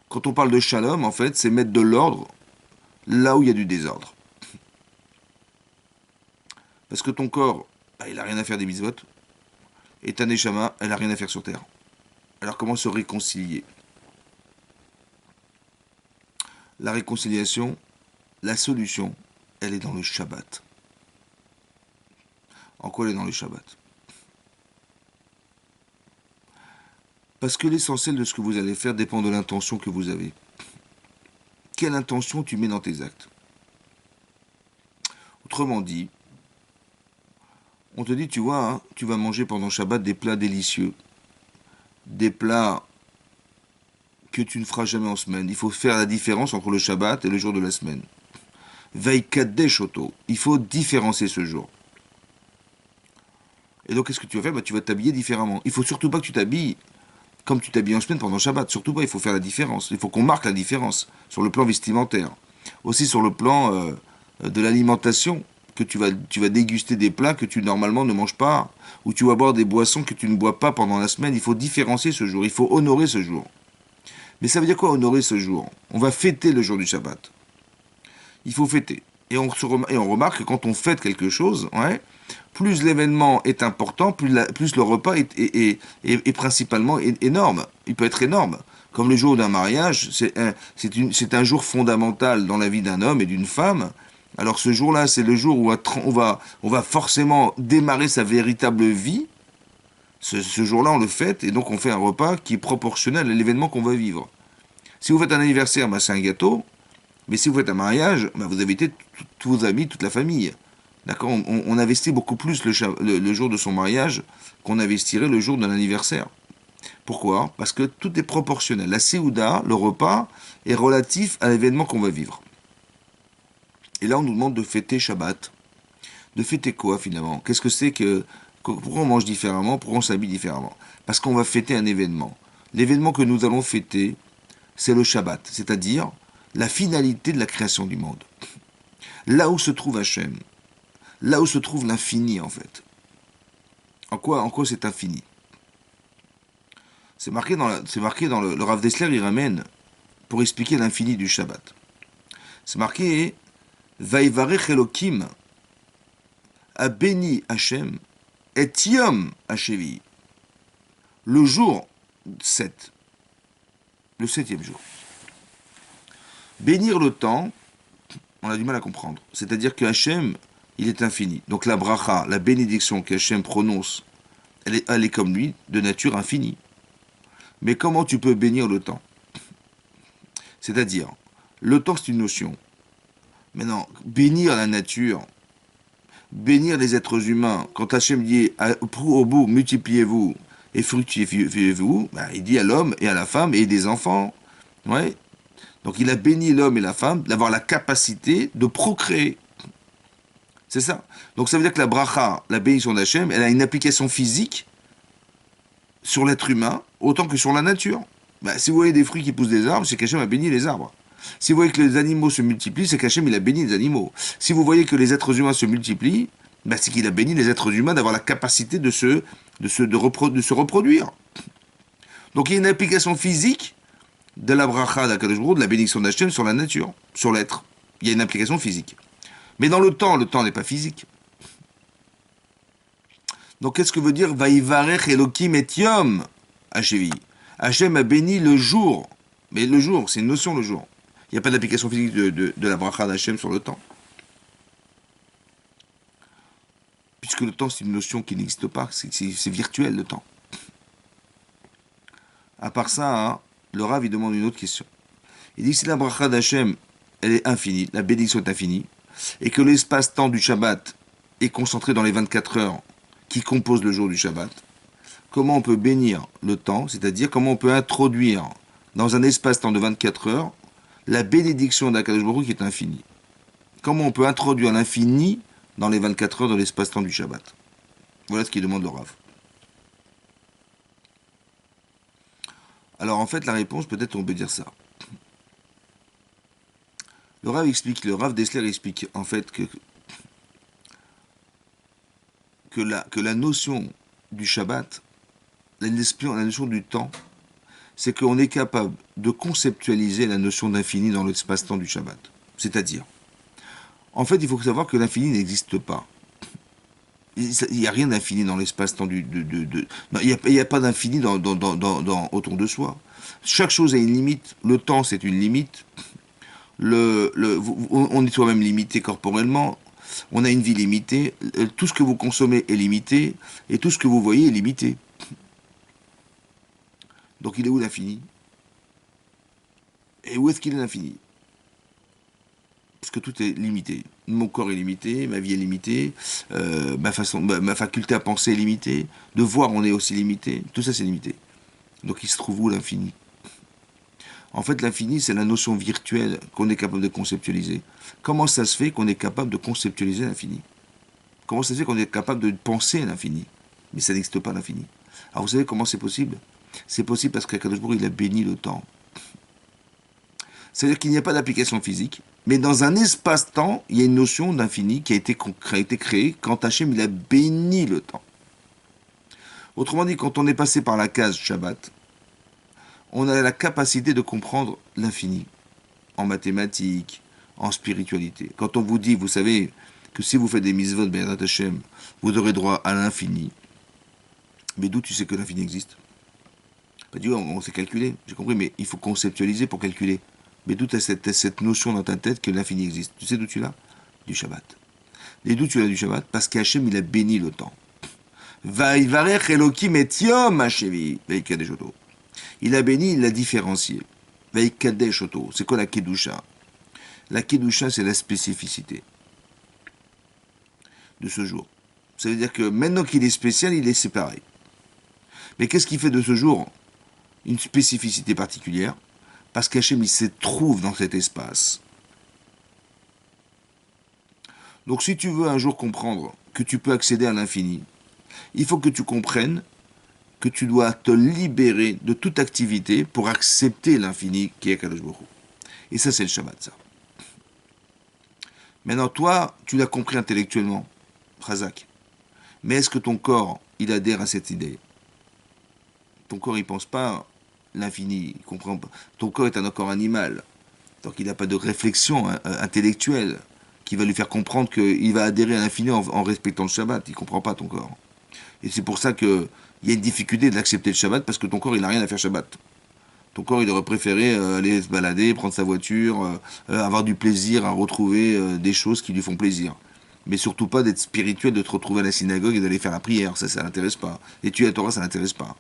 S1: Quand on parle de shalom, en fait, c'est mettre de l'ordre là où il y a du désordre. Parce que ton corps, bah, il n'a rien à faire des mitzvot, et ta neshama, elle n'a rien à faire sur terre. Alors comment se réconcilier? La réconciliation, la solution, elle est dans le Shabbat. En quoi elle est dans le Shabbat? Parce que l'essentiel de ce que vous allez faire dépend de l'intention que vous avez. Quelle intention tu mets dans tes actes? Autrement dit, on te dit, tu vois, hein, tu vas manger pendant Shabbat des plats délicieux. Des plats que tu ne feras jamais en semaine. Il faut faire la différence entre le Shabbat et le jour de la semaine. Veille Kadesh Oto. Il faut différencier ce jour. Et donc, qu'est-ce que tu vas faire? Bah, tu vas t'habiller différemment. Il faut surtout pas que tu t'habilles comme tu t'habilles en semaine pendant Shabbat. Surtout pas, il faut faire la différence. Il faut qu'on marque la différence sur le plan vestimentaire. Aussi sur le plan de l'alimentation, que tu vas déguster des plats que tu normalement ne manges pas, ou tu vas boire des boissons que tu ne bois pas pendant la semaine. Il faut différencier ce jour, il faut honorer ce jour. Mais ça veut dire quoi honorer ce jour? On va fêter le jour du Shabbat. Il faut fêter. Et on remarque que quand on fête quelque chose, ouais, plus l'événement est important, plus le repas est principalement énorme. Il peut être énorme. Comme le jour d'un mariage, c'est un jour fondamental dans la vie d'un homme et d'une femme. Alors ce jour-là, c'est le jour où on va forcément démarrer sa véritable vie. Ce jour-là, on le fête et donc on fait un repas qui est proportionnel à l'événement qu'on va vivre. Si vous faites un anniversaire, bah, c'est un gâteau. Mais si vous faites un mariage, bah, vous invitez tous vos amis, toute la famille. D'accord, on investit beaucoup plus le jour de son mariage qu'on investirait le jour d'un anniversaire. Pourquoi? Parce que tout est proportionnel. La Séouda, le repas, est relatif à l'événement qu'on va vivre. Et là, on nous demande de fêter Shabbat. De fêter quoi finalement? Qu'est-ce que c'est pourquoi on mange différemment? Pourquoi on s'habille différemment? Parce qu'on va fêter un événement. L'événement que nous allons fêter, c'est le Shabbat, c'est-à-dire la finalité de la création du monde. Là où se trouve Hachem, là où se trouve l'infini en fait. En quoi c'est infini? C'est marqué dans le Rav Dessler, il ramène pour expliquer l'infini du Shabbat. C'est marqué Vaivarech Elokim a béni Hachem et Yom Hachevi. Le jour 7, le septième jour. Bénir le temps, on a du mal à comprendre. C'est-à-dire que Hachem, il est infini. Donc la bracha, la bénédiction qu'Hachem prononce, elle est comme lui, de nature infinie. Mais comment tu peux bénir le temps? C'est-à-dire, le temps c'est une notion. Maintenant, bénir la nature, bénir les êtres humains, quand Hachem dit au bout, multipliez-vous et fructifiez-vous, ben, il dit à l'homme et à la femme et des enfants. Ouais. Donc il a béni l'homme et la femme d'avoir la capacité de procréer. C'est ça. Donc ça veut dire que la bracha, la bénédiction d'Hachem, elle a une application physique sur l'être humain autant que sur la nature. Ben, si vous voyez des fruits qui poussent des arbres, c'est qu'Hachem a béni les arbres. Si vous voyez que les animaux se multiplient, c'est qu'Hachem il a béni les animaux. Si vous voyez que les êtres humains se multiplient, ben, c'est qu'il a béni les êtres humains d'avoir la capacité de se reproduire. Donc il y a une application physique de la bracha d'Akadosh Baruch Hu, de la bénédiction d'Hachem sur la nature, sur l'être. Il y a une application physique. Mais dans le temps n'est pas physique. Donc qu'est-ce que veut dire Vaïvarech Elokim et Yom Hachevi? Hachem a béni le jour. Mais le jour, c'est une notion le jour. Il n'y a pas d'application physique de la bracha d'Hachem sur le temps. Puisque le temps, c'est une notion qui n'existe pas, c'est virtuel le temps. À part ça, hein, le Rav, il demande une autre question. Il dit que si la bracha d'Hachem, elle est infinie, la bénédiction est infinie, et que l'espace-temps du Shabbat est concentré dans les 24 heures qui composent le jour du Shabbat, comment on peut bénir le temps, c'est-à-dire comment on peut introduire dans un espace-temps de 24 heures la bénédiction d'Akadosh Baruch Hu qui est infinie. Comment on peut introduire l'infini dans les 24 heures de l'espace-temps du Shabbat? Voilà ce qu'il demande le Rav. Alors en fait, la réponse, peut-être on peut dire ça. Le Rav Dessler explique en fait que la notion du Shabbat, la notion du temps, c'est qu'on est capable de conceptualiser la notion d'infini dans l'espace-temps du Shabbat. C'est-à-dire, en fait, il faut savoir que l'infini n'existe pas. Il n'y a rien d'infini dans l'espace-temps non, il n'y a pas d'infini autour de soi. Chaque chose a une limite. Le temps, c'est une limite. On est soi-même limité corporellement. On a une vie limitée. Tout ce que vous consommez est limité. Et tout ce que vous voyez est limité. Donc il est où l'infini? Et où est-ce qu'il est l'infini? Parce que tout est limité. Mon corps est limité, ma vie est limitée, ma faculté à penser est limitée, de voir on est aussi limité, tout ça c'est limité. Donc il se trouve où l'infini? En fait l'infini c'est la notion virtuelle qu'on est capable de conceptualiser. Comment ça se fait qu'on est capable de conceptualiser l'infini? Comment ça se fait qu'on est capable de penser l'infini? mais ça n'existe pas l'infini. Alors vous savez comment c'est possible? C'est possible parce qu'Akadosh Baruch Hu, il a béni le temps. C'est-à-dire qu'il n'y a pas d'application physique, mais dans un espace-temps, il y a une notion d'infini qui a été créée quand Hachem il a béni le temps. Autrement dit, quand on est passé par la case Shabbat, on a la capacité de comprendre l'infini, en mathématiques, en spiritualité. Quand on vous dit, vous savez, que si vous faites des mitzvot, Be'erat Hashem, vous aurez droit à l'infini, mais d'où tu sais que l'infini existe? Pas dit, on sait calculer, j'ai compris, mais il faut conceptualiser pour calculer. Mais d'où tu as cette notion dans ta tête que l'infini existe? Tu sais d'où tu l'as? Du Shabbat. Et d'où tu l'as du Shabbat? Parce qu'Hachem, il a béni le temps. Vaïvarech Elokim et Yom Hashevi, Veikadesh Oto. Il a béni, il l'a différencié. Veikadesh Oto. C'est quoi la Kedusha? La Kedusha, c'est la spécificité de ce jour. Ça veut dire que maintenant qu'il est spécial, il est séparé. Mais qu'est-ce qui fait de ce jour une spécificité particulière? Parce qu'Hachem, il se trouve dans cet espace. Donc si tu veux un jour comprendre que tu peux accéder à l'infini, il faut que tu comprennes que tu dois te libérer de toute activité pour accepter l'infini qui est Kadosh Baruch Hu. Et ça, c'est le Shabbat, ça. Maintenant, toi, tu l'as compris intellectuellement, Razak. Mais est-ce que ton corps, il adhère à cette idée? Ton corps, il pense pas l'infini, il comprend pas. Ton corps est un corps animal, donc il n'a pas de réflexion intellectuelle qui va lui faire comprendre qu'il va adhérer à l'infini en respectant le Shabbat. Il ne comprend pas ton corps. Et c'est pour ça qu'il y a une difficulté d'accepter le Shabbat, parce que ton corps, il n'a rien à faire Shabbat. Ton corps, il aurait préféré aller se balader, prendre sa voiture, avoir du plaisir à retrouver des choses qui lui font plaisir. Mais surtout pas d'être spirituel, de te retrouver à la synagogue et d'aller faire la prière. Ça l'intéresse pas. Étudier la Torah, ça l'intéresse pas.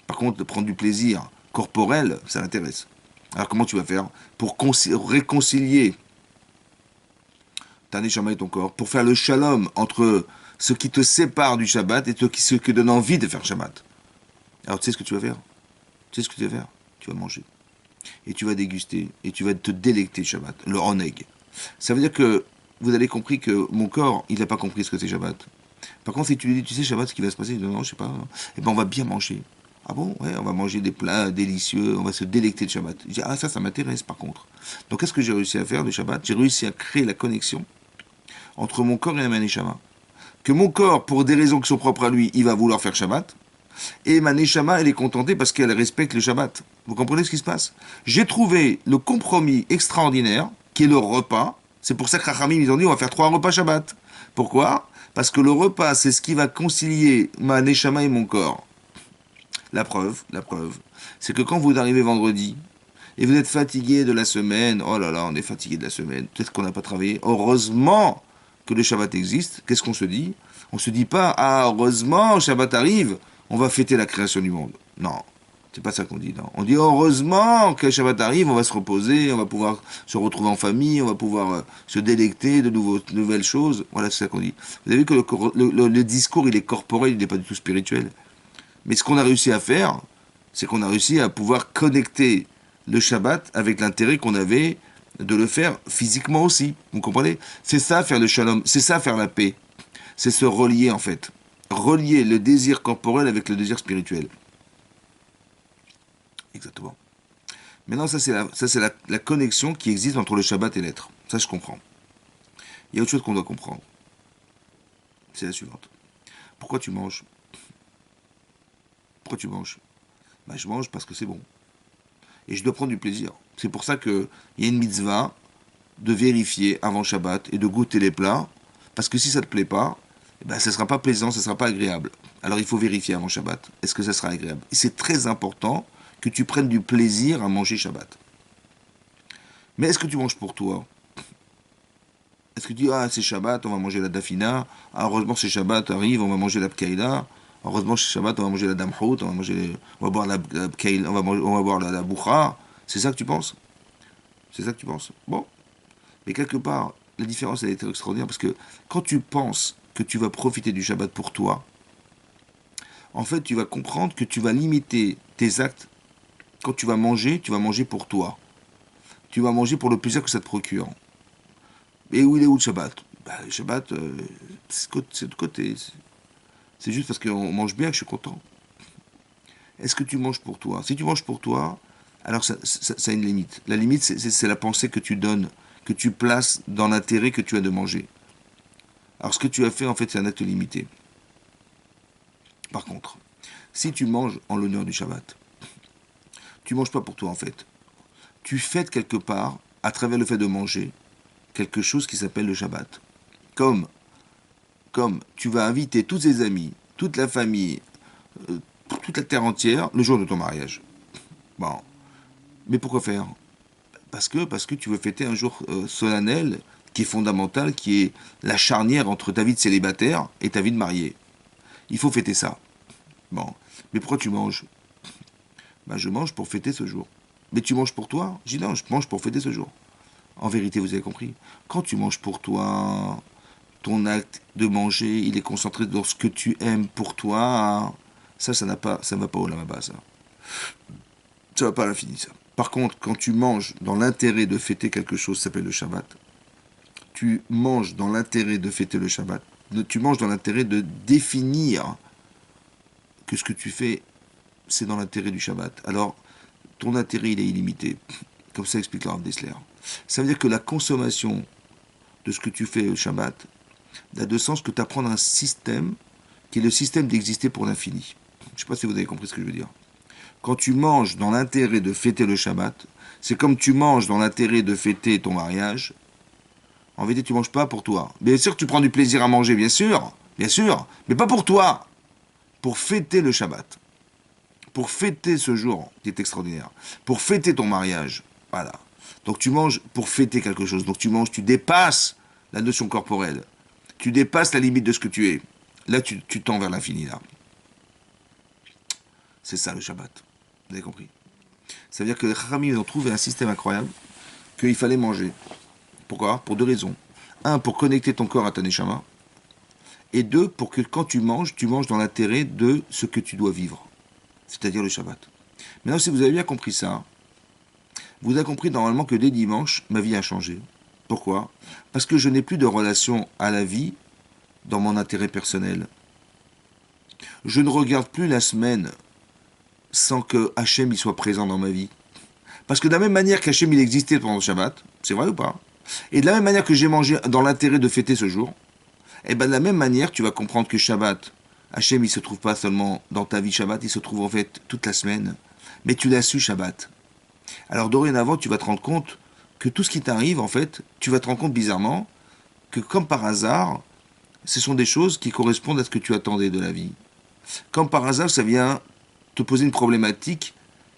S1: Par contre, de prendre du plaisir corporel, ça l'intéresse. Alors comment tu vas faire pour réconcilier ta neshama et ton corps, pour faire le shalom entre ce qui te sépare du Shabbat et ce qui donne envie de faire Shabbat? Alors tu sais ce que tu vas faire? Tu sais ce que tu vas faire? Tu vas manger. Et tu vas déguster. Et tu vas te délecter Shabbat. Le oneg. Ça veut dire que vous avez compris que mon corps, il n'a pas compris ce que c'est Shabbat. Par contre, si tu lui dis, tu sais Shabbat, ce qui va se passer, il dit non, je sais pas. Eh ben on va bien manger. Ah bon? Ouais, on va manger des plats délicieux, on va se délecter de Shabbat. Je dis, ah ça m'intéresse par contre. Donc qu'est-ce que j'ai réussi à faire de Shabbat? J'ai réussi à créer la connexion entre mon corps et la neshama. Que mon corps, pour des raisons qui sont propres à lui, il va vouloir faire Shabbat. Et ma neshama, elle est contentée parce qu'elle respecte le Shabbat. Vous comprenez ce qui se passe? J'ai trouvé le compromis extraordinaire, qui est le repas. C'est pour ça que Rachamim, ils ont dit, on va faire 3 repas Shabbat. Pourquoi? Parce que le repas, c'est ce qui va concilier ma neshama et mon corps. La preuve, c'est que quand vous arrivez vendredi, et vous êtes fatigué de la semaine, oh là là, on est fatigué de la semaine, peut-être qu'on n'a pas travaillé, heureusement que le Shabbat existe, qu'est-ce qu'on se dit? On se dit pas, ah, heureusement, Shabbat arrive, on va fêter la création du monde. Non, c'est pas ça qu'on dit, non. On dit, heureusement que Shabbat arrive, on va se reposer, on va pouvoir se retrouver en famille, on va pouvoir se délecter de nouvelles choses. Voilà, c'est ça qu'on dit. Vous avez vu que le discours, il est corporel, il n'est pas du tout spirituel. Mais ce qu'on a réussi à faire, c'est qu'on a réussi à pouvoir connecter le Shabbat avec l'intérêt qu'on avait de le faire physiquement aussi. Vous comprenez? C'est ça faire le shalom, c'est ça faire la paix. C'est se relier en fait. Relier le désir corporel avec le désir spirituel. Exactement. Maintenant, ça c'est la connexion qui existe entre le Shabbat et l'être. Ça je comprends. Il y a autre chose qu'on doit comprendre. C'est la suivante. Pourquoi tu manges? Pourquoi tu manges? Ben, je mange parce que c'est bon. Et je dois prendre du plaisir. C'est pour ça qu'il y a une mitzvah de vérifier avant Shabbat et de goûter les plats. Parce que si ça ne te plaît pas, eh ben, ça ne sera pas plaisant, ça ne sera pas agréable. Alors il faut vérifier avant Shabbat. Est-ce que ça sera agréable? Et c'est très important que tu prennes du plaisir à manger Shabbat. Mais est-ce que tu manges pour toi? Est-ce que tu dis, ah c'est Shabbat, on va manger la dafina. Ah, heureusement c'est Shabbat, arrive, on va manger la pkaïla. Heureusement, chez Shabbat, on va manger la damhout, on va boire la pkaïla, on va boire la boucha. C'est ça que tu penses? C'est ça que tu penses? Bon. Mais quelque part, la différence, elle est extraordinaire parce que quand tu penses que tu vas profiter du Shabbat pour toi, en fait, tu vas comprendre que tu vas limiter tes actes. Quand tu vas manger pour toi. Tu vas manger pour le plaisir que ça te procure. Et où il est où le Shabbat? Le Shabbat, c'est de côté. C'est juste parce qu'on mange bien que je suis content. Est-ce que tu manges pour toi? Si tu manges pour toi, alors ça a une limite. La limite, c'est la pensée que tu donnes, que tu places dans l'intérêt que tu as de manger. Alors ce que tu as fait, en fait, c'est un acte limité. Par contre, si tu manges en l'honneur du Shabbat, tu manges pas pour toi, en fait. Tu fêtes quelque part, à travers le fait de manger, quelque chose qui s'appelle le Shabbat. Comme, comme tu vas inviter tous tes amis, toute la famille, euh, toute la terre entière, le jour de ton mariage. Bon, mais pourquoi faire? Parce que tu veux fêter un jour solennel qui est fondamental, qui est la charnière entre ta vie de célibataire et ta vie de marié. Il faut fêter ça. Bon, mais pourquoi tu manges? Ben, je mange pour fêter ce jour. Mais tu manges pour toi? Je dis non, je mange pour fêter ce jour. En vérité, vous avez compris. Quand tu manges pour toi, ton acte de manger, il est concentré dans ce que tu aimes pour toi. Ça n'a pas, ça va pas au là-bas, ça. Ça va pas à l'infini, ça. Par contre, quand tu manges dans l'intérêt de fêter quelque chose qui s'appelle le Shabbat, tu manges dans l'intérêt de fêter le Shabbat, tu manges dans l'intérêt de définir que ce que tu fais, c'est dans l'intérêt du Shabbat. Alors, ton intérêt, il est illimité. Comme ça explique le Rav Dessler. Ça veut dire que la consommation de ce que tu fais au Shabbat n'a de sens que d'apprendre un système qui est le système d'exister pour l'infini. Je ne sais pas si vous avez compris ce que je veux dire. Quand tu manges dans l'intérêt de fêter le Shabbat, c'est comme tu manges dans l'intérêt de fêter ton mariage. En vérité, tu manges pas pour toi. Bien sûr que tu prends du plaisir à manger, bien sûr, mais pas pour toi. Pour fêter le Shabbat. Pour fêter ce jour qui est extraordinaire. Pour fêter ton mariage. Voilà. Donc tu manges pour fêter quelque chose. Donc tu manges, tu dépasses la notion corporelle. Tu dépasses la limite de ce que tu es. Là, tu tends vers l'infini, là. C'est ça le Shabbat. Vous avez compris? Ça veut dire que les Chachamim ont trouvé un système incroyable qu'il fallait manger. Pourquoi? Pour deux raisons. Un, pour connecter ton corps à ta neshama. Et deux, pour que quand tu manges dans l'intérêt de ce que tu dois vivre. C'est-à-dire le Shabbat. Maintenant, si vous avez bien compris ça, vous avez compris normalement que dès dimanche, ma vie a changé. Pourquoi? Parce que je n'ai plus de relation à la vie dans mon intérêt personnel. Je ne regarde plus la semaine sans que Hachem y soit présent dans ma vie. Parce que de la même manière qu'Hachem il existait pendant le Shabbat, c'est vrai ou pas? Et de la même manière que j'ai mangé dans l'intérêt de fêter ce jour, et ben de la même manière tu vas comprendre que Shabbat, Hachem il se trouve pas seulement dans ta vie Shabbat, il se trouve en fait toute la semaine. Mais tu l'as su Shabbat. Alors dorénavant tu vas te rendre compte que tout ce qui t'arrive en fait, tu vas te rendre compte bizarrement que comme par hasard, ce sont des choses qui correspondent à ce que tu attendais de la vie. Comme par hasard, ça vient te poser une problématique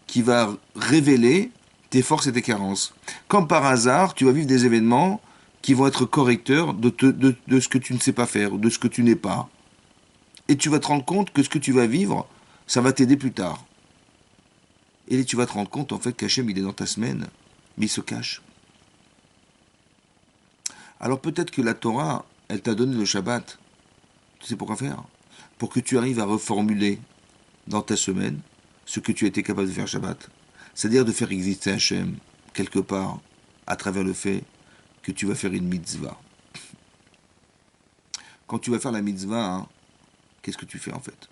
S1: qui va révéler tes forces et tes carences. Comme par hasard, tu vas vivre des événements qui vont être correcteurs de ce que tu ne sais pas faire, de ce que tu n'es pas. Et tu vas te rendre compte que ce que tu vas vivre, ça va t'aider plus tard. Et tu vas te rendre compte en fait qu'Hachem il est dans ta semaine, mais il se cache. Alors peut-être que la Torah, elle t'a donné le Shabbat. Tu sais pourquoi faire? Pour que tu arrives à reformuler dans ta semaine ce que tu as été capable de faire Shabbat. C'est-à-dire de faire exister Hachem quelque part à travers le fait que tu vas faire une mitzvah. Quand tu vas faire la mitzvah, hein, qu'est-ce que tu fais en fait?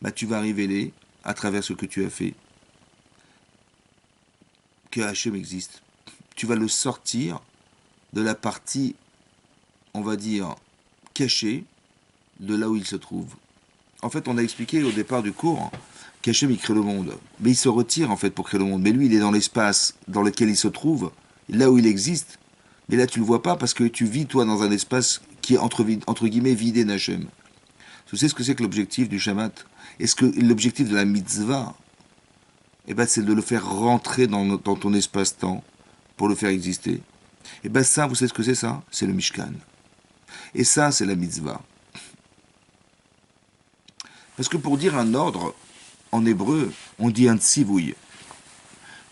S1: Bah, tu vas révéler à travers ce que tu as fait que Hachem existe. Tu vas le sortir de la partie, on va dire, cachée de là où il se trouve. En fait, on a expliqué au départ du cours qu'Hachem il crée le monde. Mais il se retire en fait pour créer le monde. Mais lui, il est dans l'espace dans lequel il se trouve, là où il existe. Mais là, tu ne le vois pas parce que tu vis, toi, dans un espace qui est entre guillemets vidé d'Hachem. Tu sais ce que c'est que l'objectif du Shabbat? Est-ce que l'objectif de la mitzvah, eh ben, c'est de le faire rentrer dans ton espace-temps pour le faire exister? Eh ben ça, vous savez ce que c'est ça? C'est le Mishkan. Et ça, c'est la mitzvah. Parce que pour dire un ordre, en hébreu, on dit un tzivouï.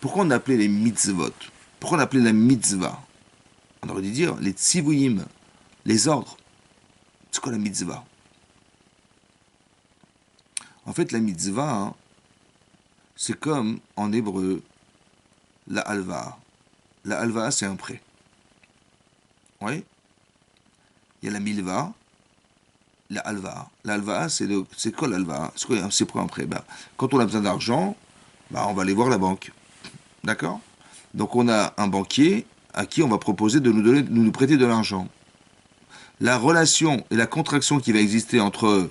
S1: Pourquoi on appelait les mitzvot? Pourquoi on appelait la mitzvah? On aurait dû dire les tzivouïm, les ordres. C'est quoi la mitzvah? En fait, la mitzvah, hein, c'est comme en hébreu la halva. La halva, c'est un prêt. Oui. Il y a la milva. la halva. La halva, c'est quoi l'halva? C'est quoi un prêt? Bah, quand on a besoin d'argent, bah, on va aller voir la banque. D'accord? Donc on a un banquier à qui on va proposer de nous prêter de l'argent. La relation et la contraction qui va exister entre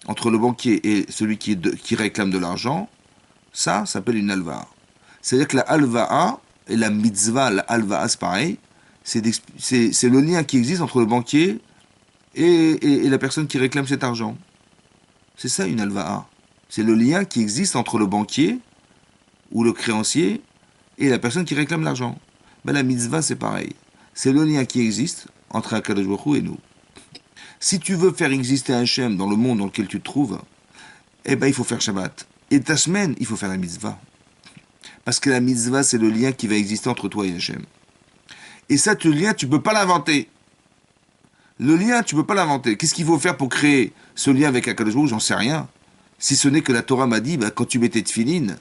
S1: le banquier et celui qui réclame de l'argent, ça s'appelle une halva. C'est-à-dire que la halva et la mitzvah, la halva, c'est pareil. C'est le lien qui existe entre le banquier et la personne qui réclame cet argent. C'est ça une halva. C'est le lien qui existe entre le banquier ou le créancier et la personne qui réclame l'argent. Ben, la mitzvah, c'est pareil. C'est le lien qui existe entre Akadosh Baruch Hu et nous. Si tu veux faire exister un Hachem dans le monde dans lequel tu te trouves, eh ben, il faut faire Shabbat. Et ta semaine, il faut faire la mitzvah. Parce que la mitzvah, c'est le lien qui va exister entre toi et Hachem. Et ça, le lien, tu ne peux pas l'inventer. Le lien, tu ne peux pas l'inventer. Qu'est-ce qu'il faut faire pour créer ce lien avec Akadosh Baruch Hu? J'en sais rien. Si ce n'est que la Torah m'a dit, bah, quand tu mets tes tefilines,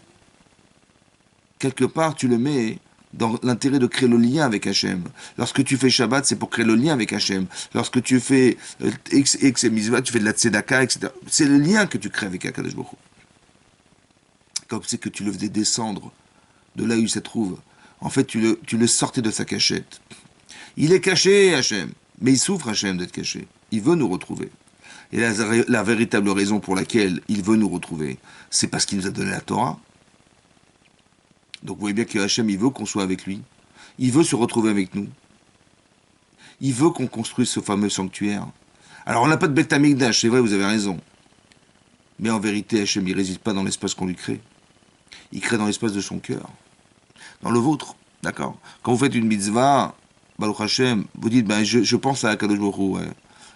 S1: quelque part, tu le mets dans l'intérêt de créer le lien avec Hachem. Lorsque tu fais Shabbat, c'est pour créer le lien avec Hachem. Lorsque tu fais X et Mitzvah, tu fais de la Tzedaka, etc. C'est le lien que tu crées avec Akadosh Baruch Hu. Comme c'est que tu le faisais descendre de là où il se trouve. En fait, tu le sortais de sa cachette. Il est caché, Hachem. Mais il souffre, Hachem, d'être caché. Il veut nous retrouver. Et la véritable raison pour laquelle il veut nous retrouver, c'est parce qu'il nous a donné la Torah. Donc vous voyez bien que Hachem, il veut qu'on soit avec lui. Il veut se retrouver avec nous. Il veut qu'on construise ce fameux sanctuaire. Alors on n'a pas de Beth Amikdash, c'est vrai, vous avez raison. Mais en vérité, Hachem, il ne réside pas dans l'espace qu'on lui crée. Il crée dans l'espace de son cœur. Dans le vôtre, d'accord? Quand vous faites une mitzvah, Baruch Hachem, vous dites, ben, je pense à Akadosh Baruch Hu, ouais.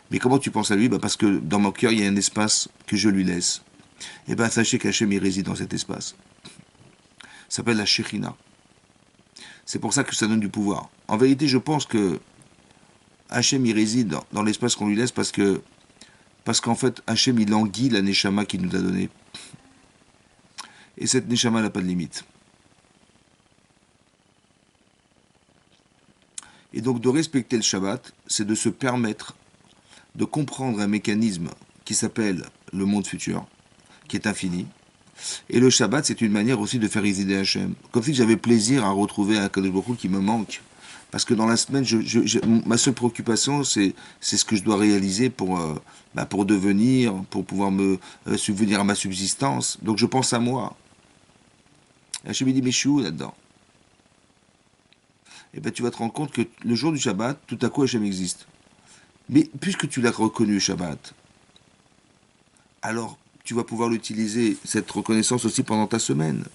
S1: Mais comment tu penses à lui? Ben, parce que dans mon cœur, il y a un espace que je lui laisse. Et bien sachez qu'Hachem, il réside dans cet espace. Ça s'appelle la Shekhinah. C'est pour ça que ça donne du pouvoir. En vérité, je pense que Hachem, il réside dans l'espace qu'on lui laisse parce qu'en fait, Hachem, il languit la Neshama qu'il nous a donnée. Et cette Neshama n'a pas de limite. Et donc de respecter le Shabbat, c'est de se permettre de comprendre un mécanisme qui s'appelle le monde futur, qui est infini. Et le Shabbat, c'est une manière aussi de faire résider Hachem. Comme si j'avais plaisir à retrouver un Kadosh Baruch Hu qui me manque. Parce que dans la semaine, ma seule préoccupation, c'est ce que je dois réaliser pour devenir, pour pouvoir me subvenir à ma subsistance. Donc je pense à moi. Et Hachem me dit, mais je suis où là-dedans? Et bien tu vas te rendre compte que le jour du Shabbat, tout à coup Hachem existe. Mais puisque tu l'as reconnu le Shabbat, alors tu vas pouvoir l'utiliser, cette reconnaissance aussi pendant ta semaine.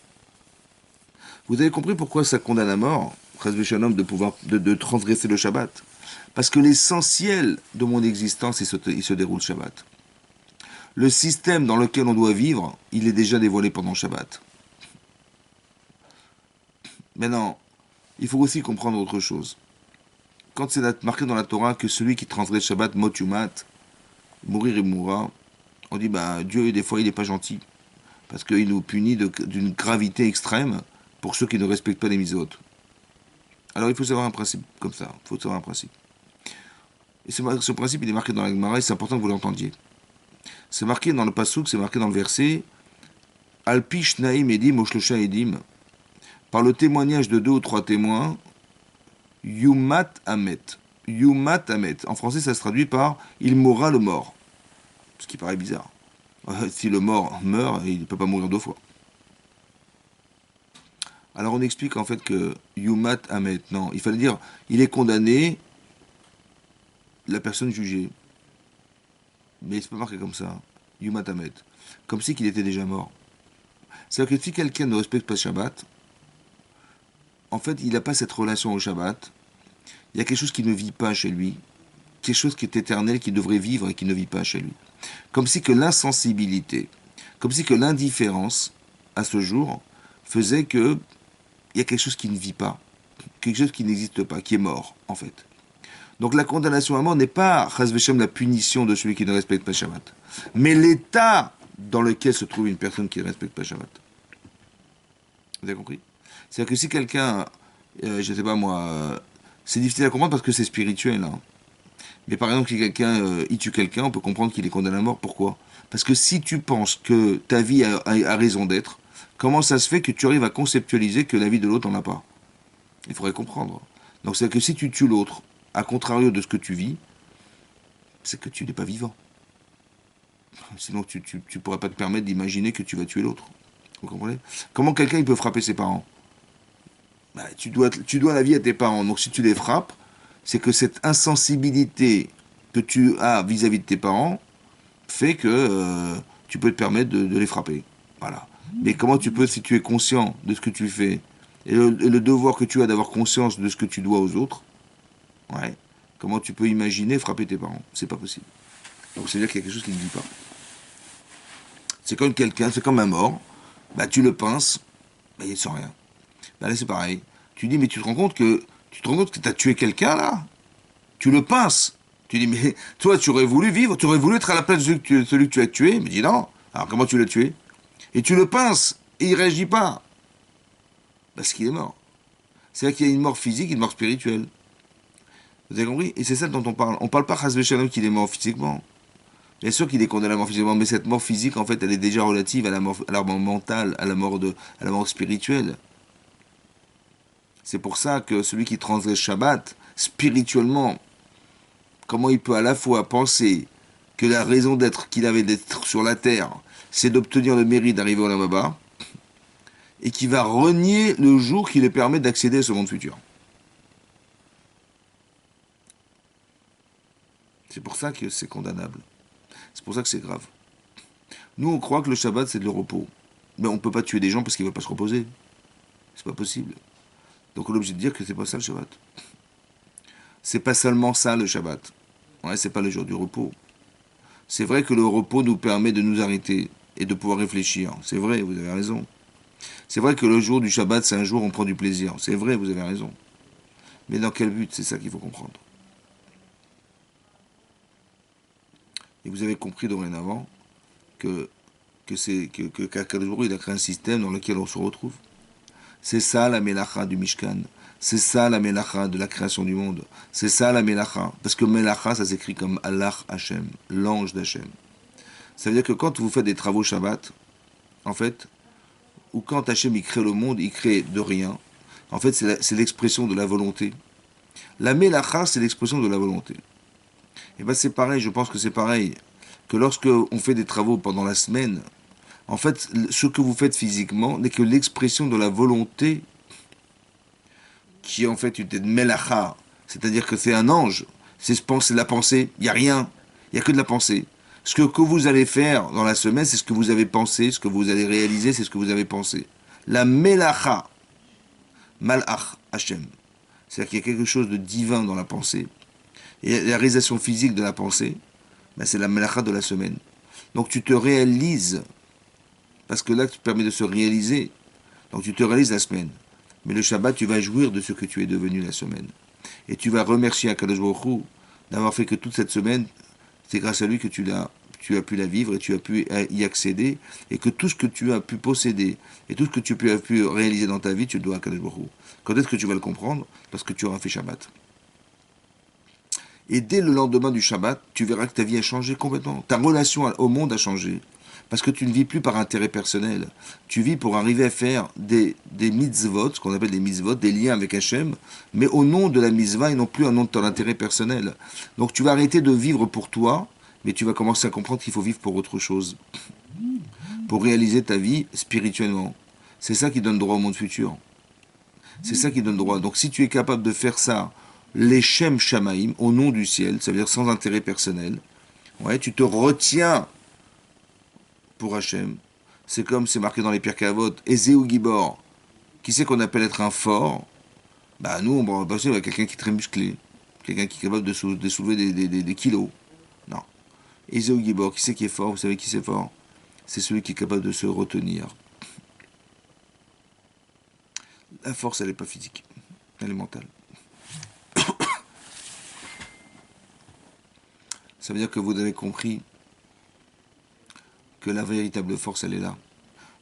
S1: Vous avez compris pourquoi ça condamne à mort, Chas v'Shalom, de transgresser le Shabbat? Parce que l'essentiel de mon existence, il se déroule Shabbat. Le système dans lequel on doit vivre, il est déjà dévoilé pendant Shabbat. Maintenant, il faut aussi comprendre autre chose. Quand c'est marqué dans la Torah que celui qui transgresse Shabbat, mot yumat, mourir et mourra, on dit, bah, Dieu, des fois, il n'est pas gentil. Parce qu'il nous punit d'une gravité extrême pour ceux qui ne respectent pas les mitzvot. Alors, il faut savoir un principe comme ça. Il faut savoir un principe. Et ce principe, il est marqué dans la Gemara et c'est important que vous l'entendiez. C'est marqué dans le Passouk, c'est marqué dans le verset Alpi Shnaim Edim Oshlosha Edim. Par le témoignage de 2 ou 3 témoins, Yumat Amet. Yumat Amet. En français, ça se traduit par il mourra le mort. Ce qui paraît bizarre. Si le mort meurt, il ne peut pas mourir 2 fois. Alors on explique en fait que Yumat Amet, non, il fallait dire il est condamné, la personne jugée. Mais c'est pas marqué comme ça. Yumat Amet. Comme si qu'il était déjà mort. C'est-à-dire que si quelqu'un ne respecte pas le Shabbat, en fait, il n'a pas cette relation au Shabbat. Il y a quelque chose qui ne vit pas chez lui. Quelque chose qui est éternel, qui devrait vivre et qui ne vit pas chez lui. Comme si que l'insensibilité, comme si que l'indifférence, à ce jour, faisait que il y a quelque chose qui ne vit pas. Quelque chose qui n'existe pas, qui est mort, en fait. Donc la condamnation à mort n'est pas, chas v'shem, la punition de celui qui ne respecte pas Shabbat. Mais l'état dans lequel se trouve une personne qui ne respecte pas Shabbat. Vous avez compris? C'est-à-dire que si quelqu'un, je ne sais pas moi, c'est difficile à comprendre parce que c'est spirituel. Hein. Mais par exemple, si quelqu'un il tue quelqu'un, on peut comprendre qu'il est condamné à mort. Pourquoi? Parce que si tu penses que ta vie a raison d'être, comment ça se fait que tu arrives à conceptualiser que la vie de l'autre n'en a pas? Il faudrait comprendre. Donc c'est que si tu tues l'autre, à contrario de ce que tu vis, c'est que tu n'es pas vivant. Sinon, tu ne pourrais pas te permettre d'imaginer que tu vas tuer l'autre. Vous comprenez? Comment quelqu'un il peut frapper ses parents? Bah, tu dois la vie à tes parents. Donc si tu les frappes, c'est que cette insensibilité que tu as vis-à-vis de tes parents fait que tu peux te permettre de les frapper. Voilà. Mais comment tu peux, si tu es conscient de ce que tu fais, et le devoir que tu as d'avoir conscience de ce que tu dois aux autres, ouais, comment tu peux imaginer frapper tes parents? C'est pas possible. Donc c'est-à-dire qu'il y a quelque chose qui ne dit pas. C'est comme quelqu'un, c'est comme un mort, bah tu le pinces, bah il sent rien. Bah là c'est pareil. Tu dis mais tu te rends compte que tu as tué quelqu'un là? Tu le pinces. Tu dis mais toi tu aurais voulu vivre, tu aurais voulu être à la place de celui que tu as tué, mais dis non. Alors comment tu l'as tué? Et tu le pinces et il réagit pas parce qu'il est mort. C'est-à-dire qu'il y a une mort physique et une mort spirituelle. Vous avez compris? Et c'est ça dont on parle. On parle pas Chas Shalom qu'il est mort physiquement. Bien sûr qu'il est condamné à la mort physiquement, mais cette mort physique, en fait, elle est déjà relative à la mort mentale, à la mort spirituelle. C'est pour ça que celui qui transgresse Shabbat, spirituellement, comment il peut à la fois penser que la raison d'être qu'il avait d'être sur la terre, c'est d'obtenir le mérite d'arriver au Lamaba, et qui va renier le jour qui lui permet d'accéder à ce monde futur. C'est pour ça que c'est condamnable. C'est pour ça que c'est grave. Nous, on croit que le Shabbat, c'est de le repos. Mais on ne peut pas tuer des gens parce qu'ils ne veulent pas se reposer. C'est pas possible. Donc on est obligé de dire que c'est pas ça le Shabbat. C'est pas seulement ça le Shabbat. Ouais, c'est pas le jour du repos. C'est vrai que le repos nous permet de nous arrêter et de pouvoir réfléchir. C'est vrai, vous avez raison. C'est vrai que le jour du Shabbat, c'est un jour où on prend du plaisir. C'est vrai, vous avez raison. Mais dans quel but? C'est ça qu'il faut comprendre. Et vous avez compris dorénavant qu'Akadosh il a créé un système dans lequel on se retrouve. C'est ça la Melacha du Mishkan. C'est ça la Melacha de la création du monde. C'est ça la Melacha. Parce que Melacha, ça s'écrit comme Allah Hashem, l'ange d'Hachem. Ça veut dire que quand vous faites des travaux Shabbat, en fait, ou quand Hachem il crée le monde, il crée de rien. En fait, c'est l'expression de la volonté. La Melacha, c'est l'expression de la volonté. Et bien c'est pareil, je pense que c'est pareil, que lorsque on fait des travaux pendant la semaine, en fait, ce que vous faites physiquement n'est que l'expression de la volonté qui est en fait une melacha, c'est-à-dire que c'est un ange, c'est la pensée, il n'y a rien, il n'y a que de la pensée. Ce que vous allez faire dans la semaine, c'est ce que vous avez pensé, ce que vous allez réaliser, c'est ce que vous avez pensé. La melacha, malach, Hashem, c'est-à-dire qu'il y a quelque chose de divin dans la pensée. Et la réalisation physique de la pensée, ben c'est la melacha de la semaine. Donc tu te réalises, parce que là, tu permets de se réaliser. Donc tu te réalises la semaine. Mais le Shabbat, tu vas jouir de ce que tu es devenu la semaine. Et tu vas remercier Akadosh Baruch Hu d'avoir fait que toute cette semaine, c'est grâce à lui que tu as pu la vivre et tu as pu y accéder. Et que tout ce que tu as pu posséder et tout ce que tu as pu réaliser dans ta vie, tu le dois à Akadosh Baruch Hu. Quand est-ce que tu vas le comprendre? Lorsque tu auras fait Shabbat. Et dès le lendemain du Shabbat, tu verras que ta vie a changé complètement. Ta relation au monde a changé. Parce que tu ne vis plus par intérêt personnel. Tu vis pour arriver à faire des mitzvot, ce qu'on appelle des mitzvot, des liens avec Hachem, mais au nom de la mitzvah et non plus au nom de ton intérêt personnel. Donc tu vas arrêter de vivre pour toi, mais tu vas commencer à comprendre qu'il faut vivre pour autre chose. Pour réaliser ta vie spirituellement. C'est ça qui donne droit au monde futur. C'est ça qui donne droit. Donc si tu es capable de faire ça, les Shem Shamaim, au nom du ciel, ça veut dire sans intérêt personnel, ouais, tu te retiens pour Hachem. C'est comme c'est marqué dans les Pirkei Avot, Ezeu Gibor. Qui c'est qu'on appelle être un fort? Bah nous, on va passer avec quelqu'un qui est très musclé, quelqu'un qui est capable de soulever des kilos. Non. Ezeu Gibor, qui c'est qui est fort? Vous savez qui c'est fort? C'est celui qui est capable de se retenir. La force, elle n'est pas physique, elle est mentale. Ça veut dire que vous avez compris que la véritable force, elle est là.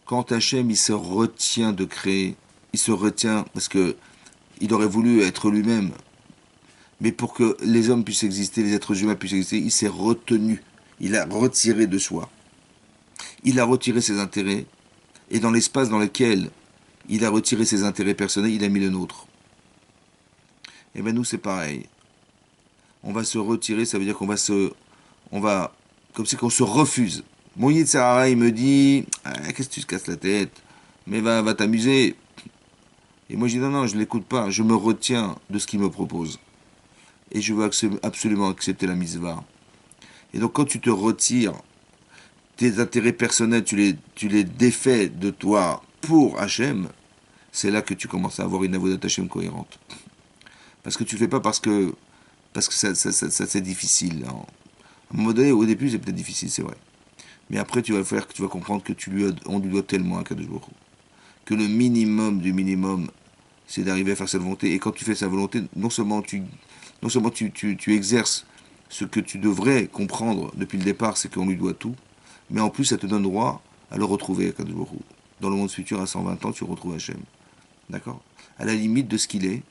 S1: Quand Hachem, il se retient de créer, il se retient parce que il aurait voulu être lui-même, Mais pour que les hommes puissent exister, les êtres humains puissent exister, il s'est retenu. Il a retiré de soi. Il a retiré ses intérêts. Et dans l'espace dans lequel il a retiré ses intérêts personnels, il a mis le nôtre. Et bien nous, c'est pareil. On va se retirer, ça veut dire qu'on va se... On va... Comme si qu'on se refuse. Mon Yitzhara, il me dit, ah, qu'est-ce que tu te casses la tête? Mais va t'amuser. Et moi, je dis, non, je ne l'écoute pas. Je me retiens de ce qu'il me propose. Et je veux absolument accepter la mitzvah. Et donc, quand tu te retires, tes intérêts personnels, tu les défais de toi pour Hachem, c'est là que tu commences à avoir une avodat Hachem cohérente. Parce que tu ne le fais pas parce que ça c'est difficile. Hein. À un moment donné, au début, c'est peut-être difficile, c'est vrai. Mais après, tu vas comprendre que on lui doit tellement à Kadosh Baruch Hu. Que le minimum du minimum, c'est d'arriver à faire sa volonté. Et quand tu fais sa volonté, non seulement tu exerces ce que tu devrais comprendre depuis le départ, c'est qu'on lui doit tout, mais en plus, ça te donne droit à le retrouver à Kadosh Baruch Hu. Dans le monde futur, à 120 ans, tu retrouves Hachem. D'accord? À la limite de ce qu'il est,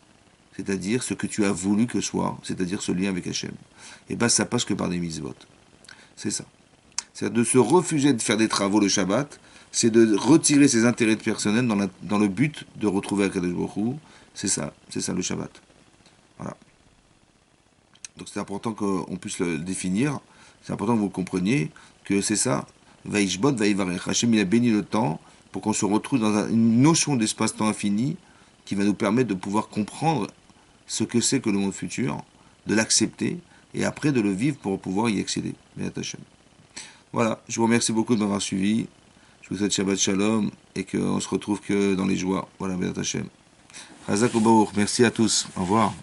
S1: c'est-à-dire ce que tu as voulu que soit, c'est-à-dire ce lien avec Hachem. Et bien, ça passe que par des mitzvot. C'est ça. C'est de se refuser de faire des travaux le Shabbat, c'est de retirer ses intérêts personnels dans le but de retrouver Akadosh Baruch Hu. C'est ça le Shabbat. Voilà. Donc c'est important qu'on puisse le définir, c'est important que vous compreniez que c'est ça, Vaishbot, Vaivarech. Hachem il a béni le temps pour qu'on se retrouve dans une notion d'espace-temps infini qui va nous permettre de pouvoir comprendre ce que c'est que le monde futur, de l'accepter et après de le vivre pour pouvoir y accéder. Hachem. Voilà, je vous remercie beaucoup de m'avoir suivi. Je vous souhaite Shabbat Shalom et qu'on se retrouve que dans les joies. Voilà, Béat Hachem. Chazak Ubaour, merci à tous. Au revoir.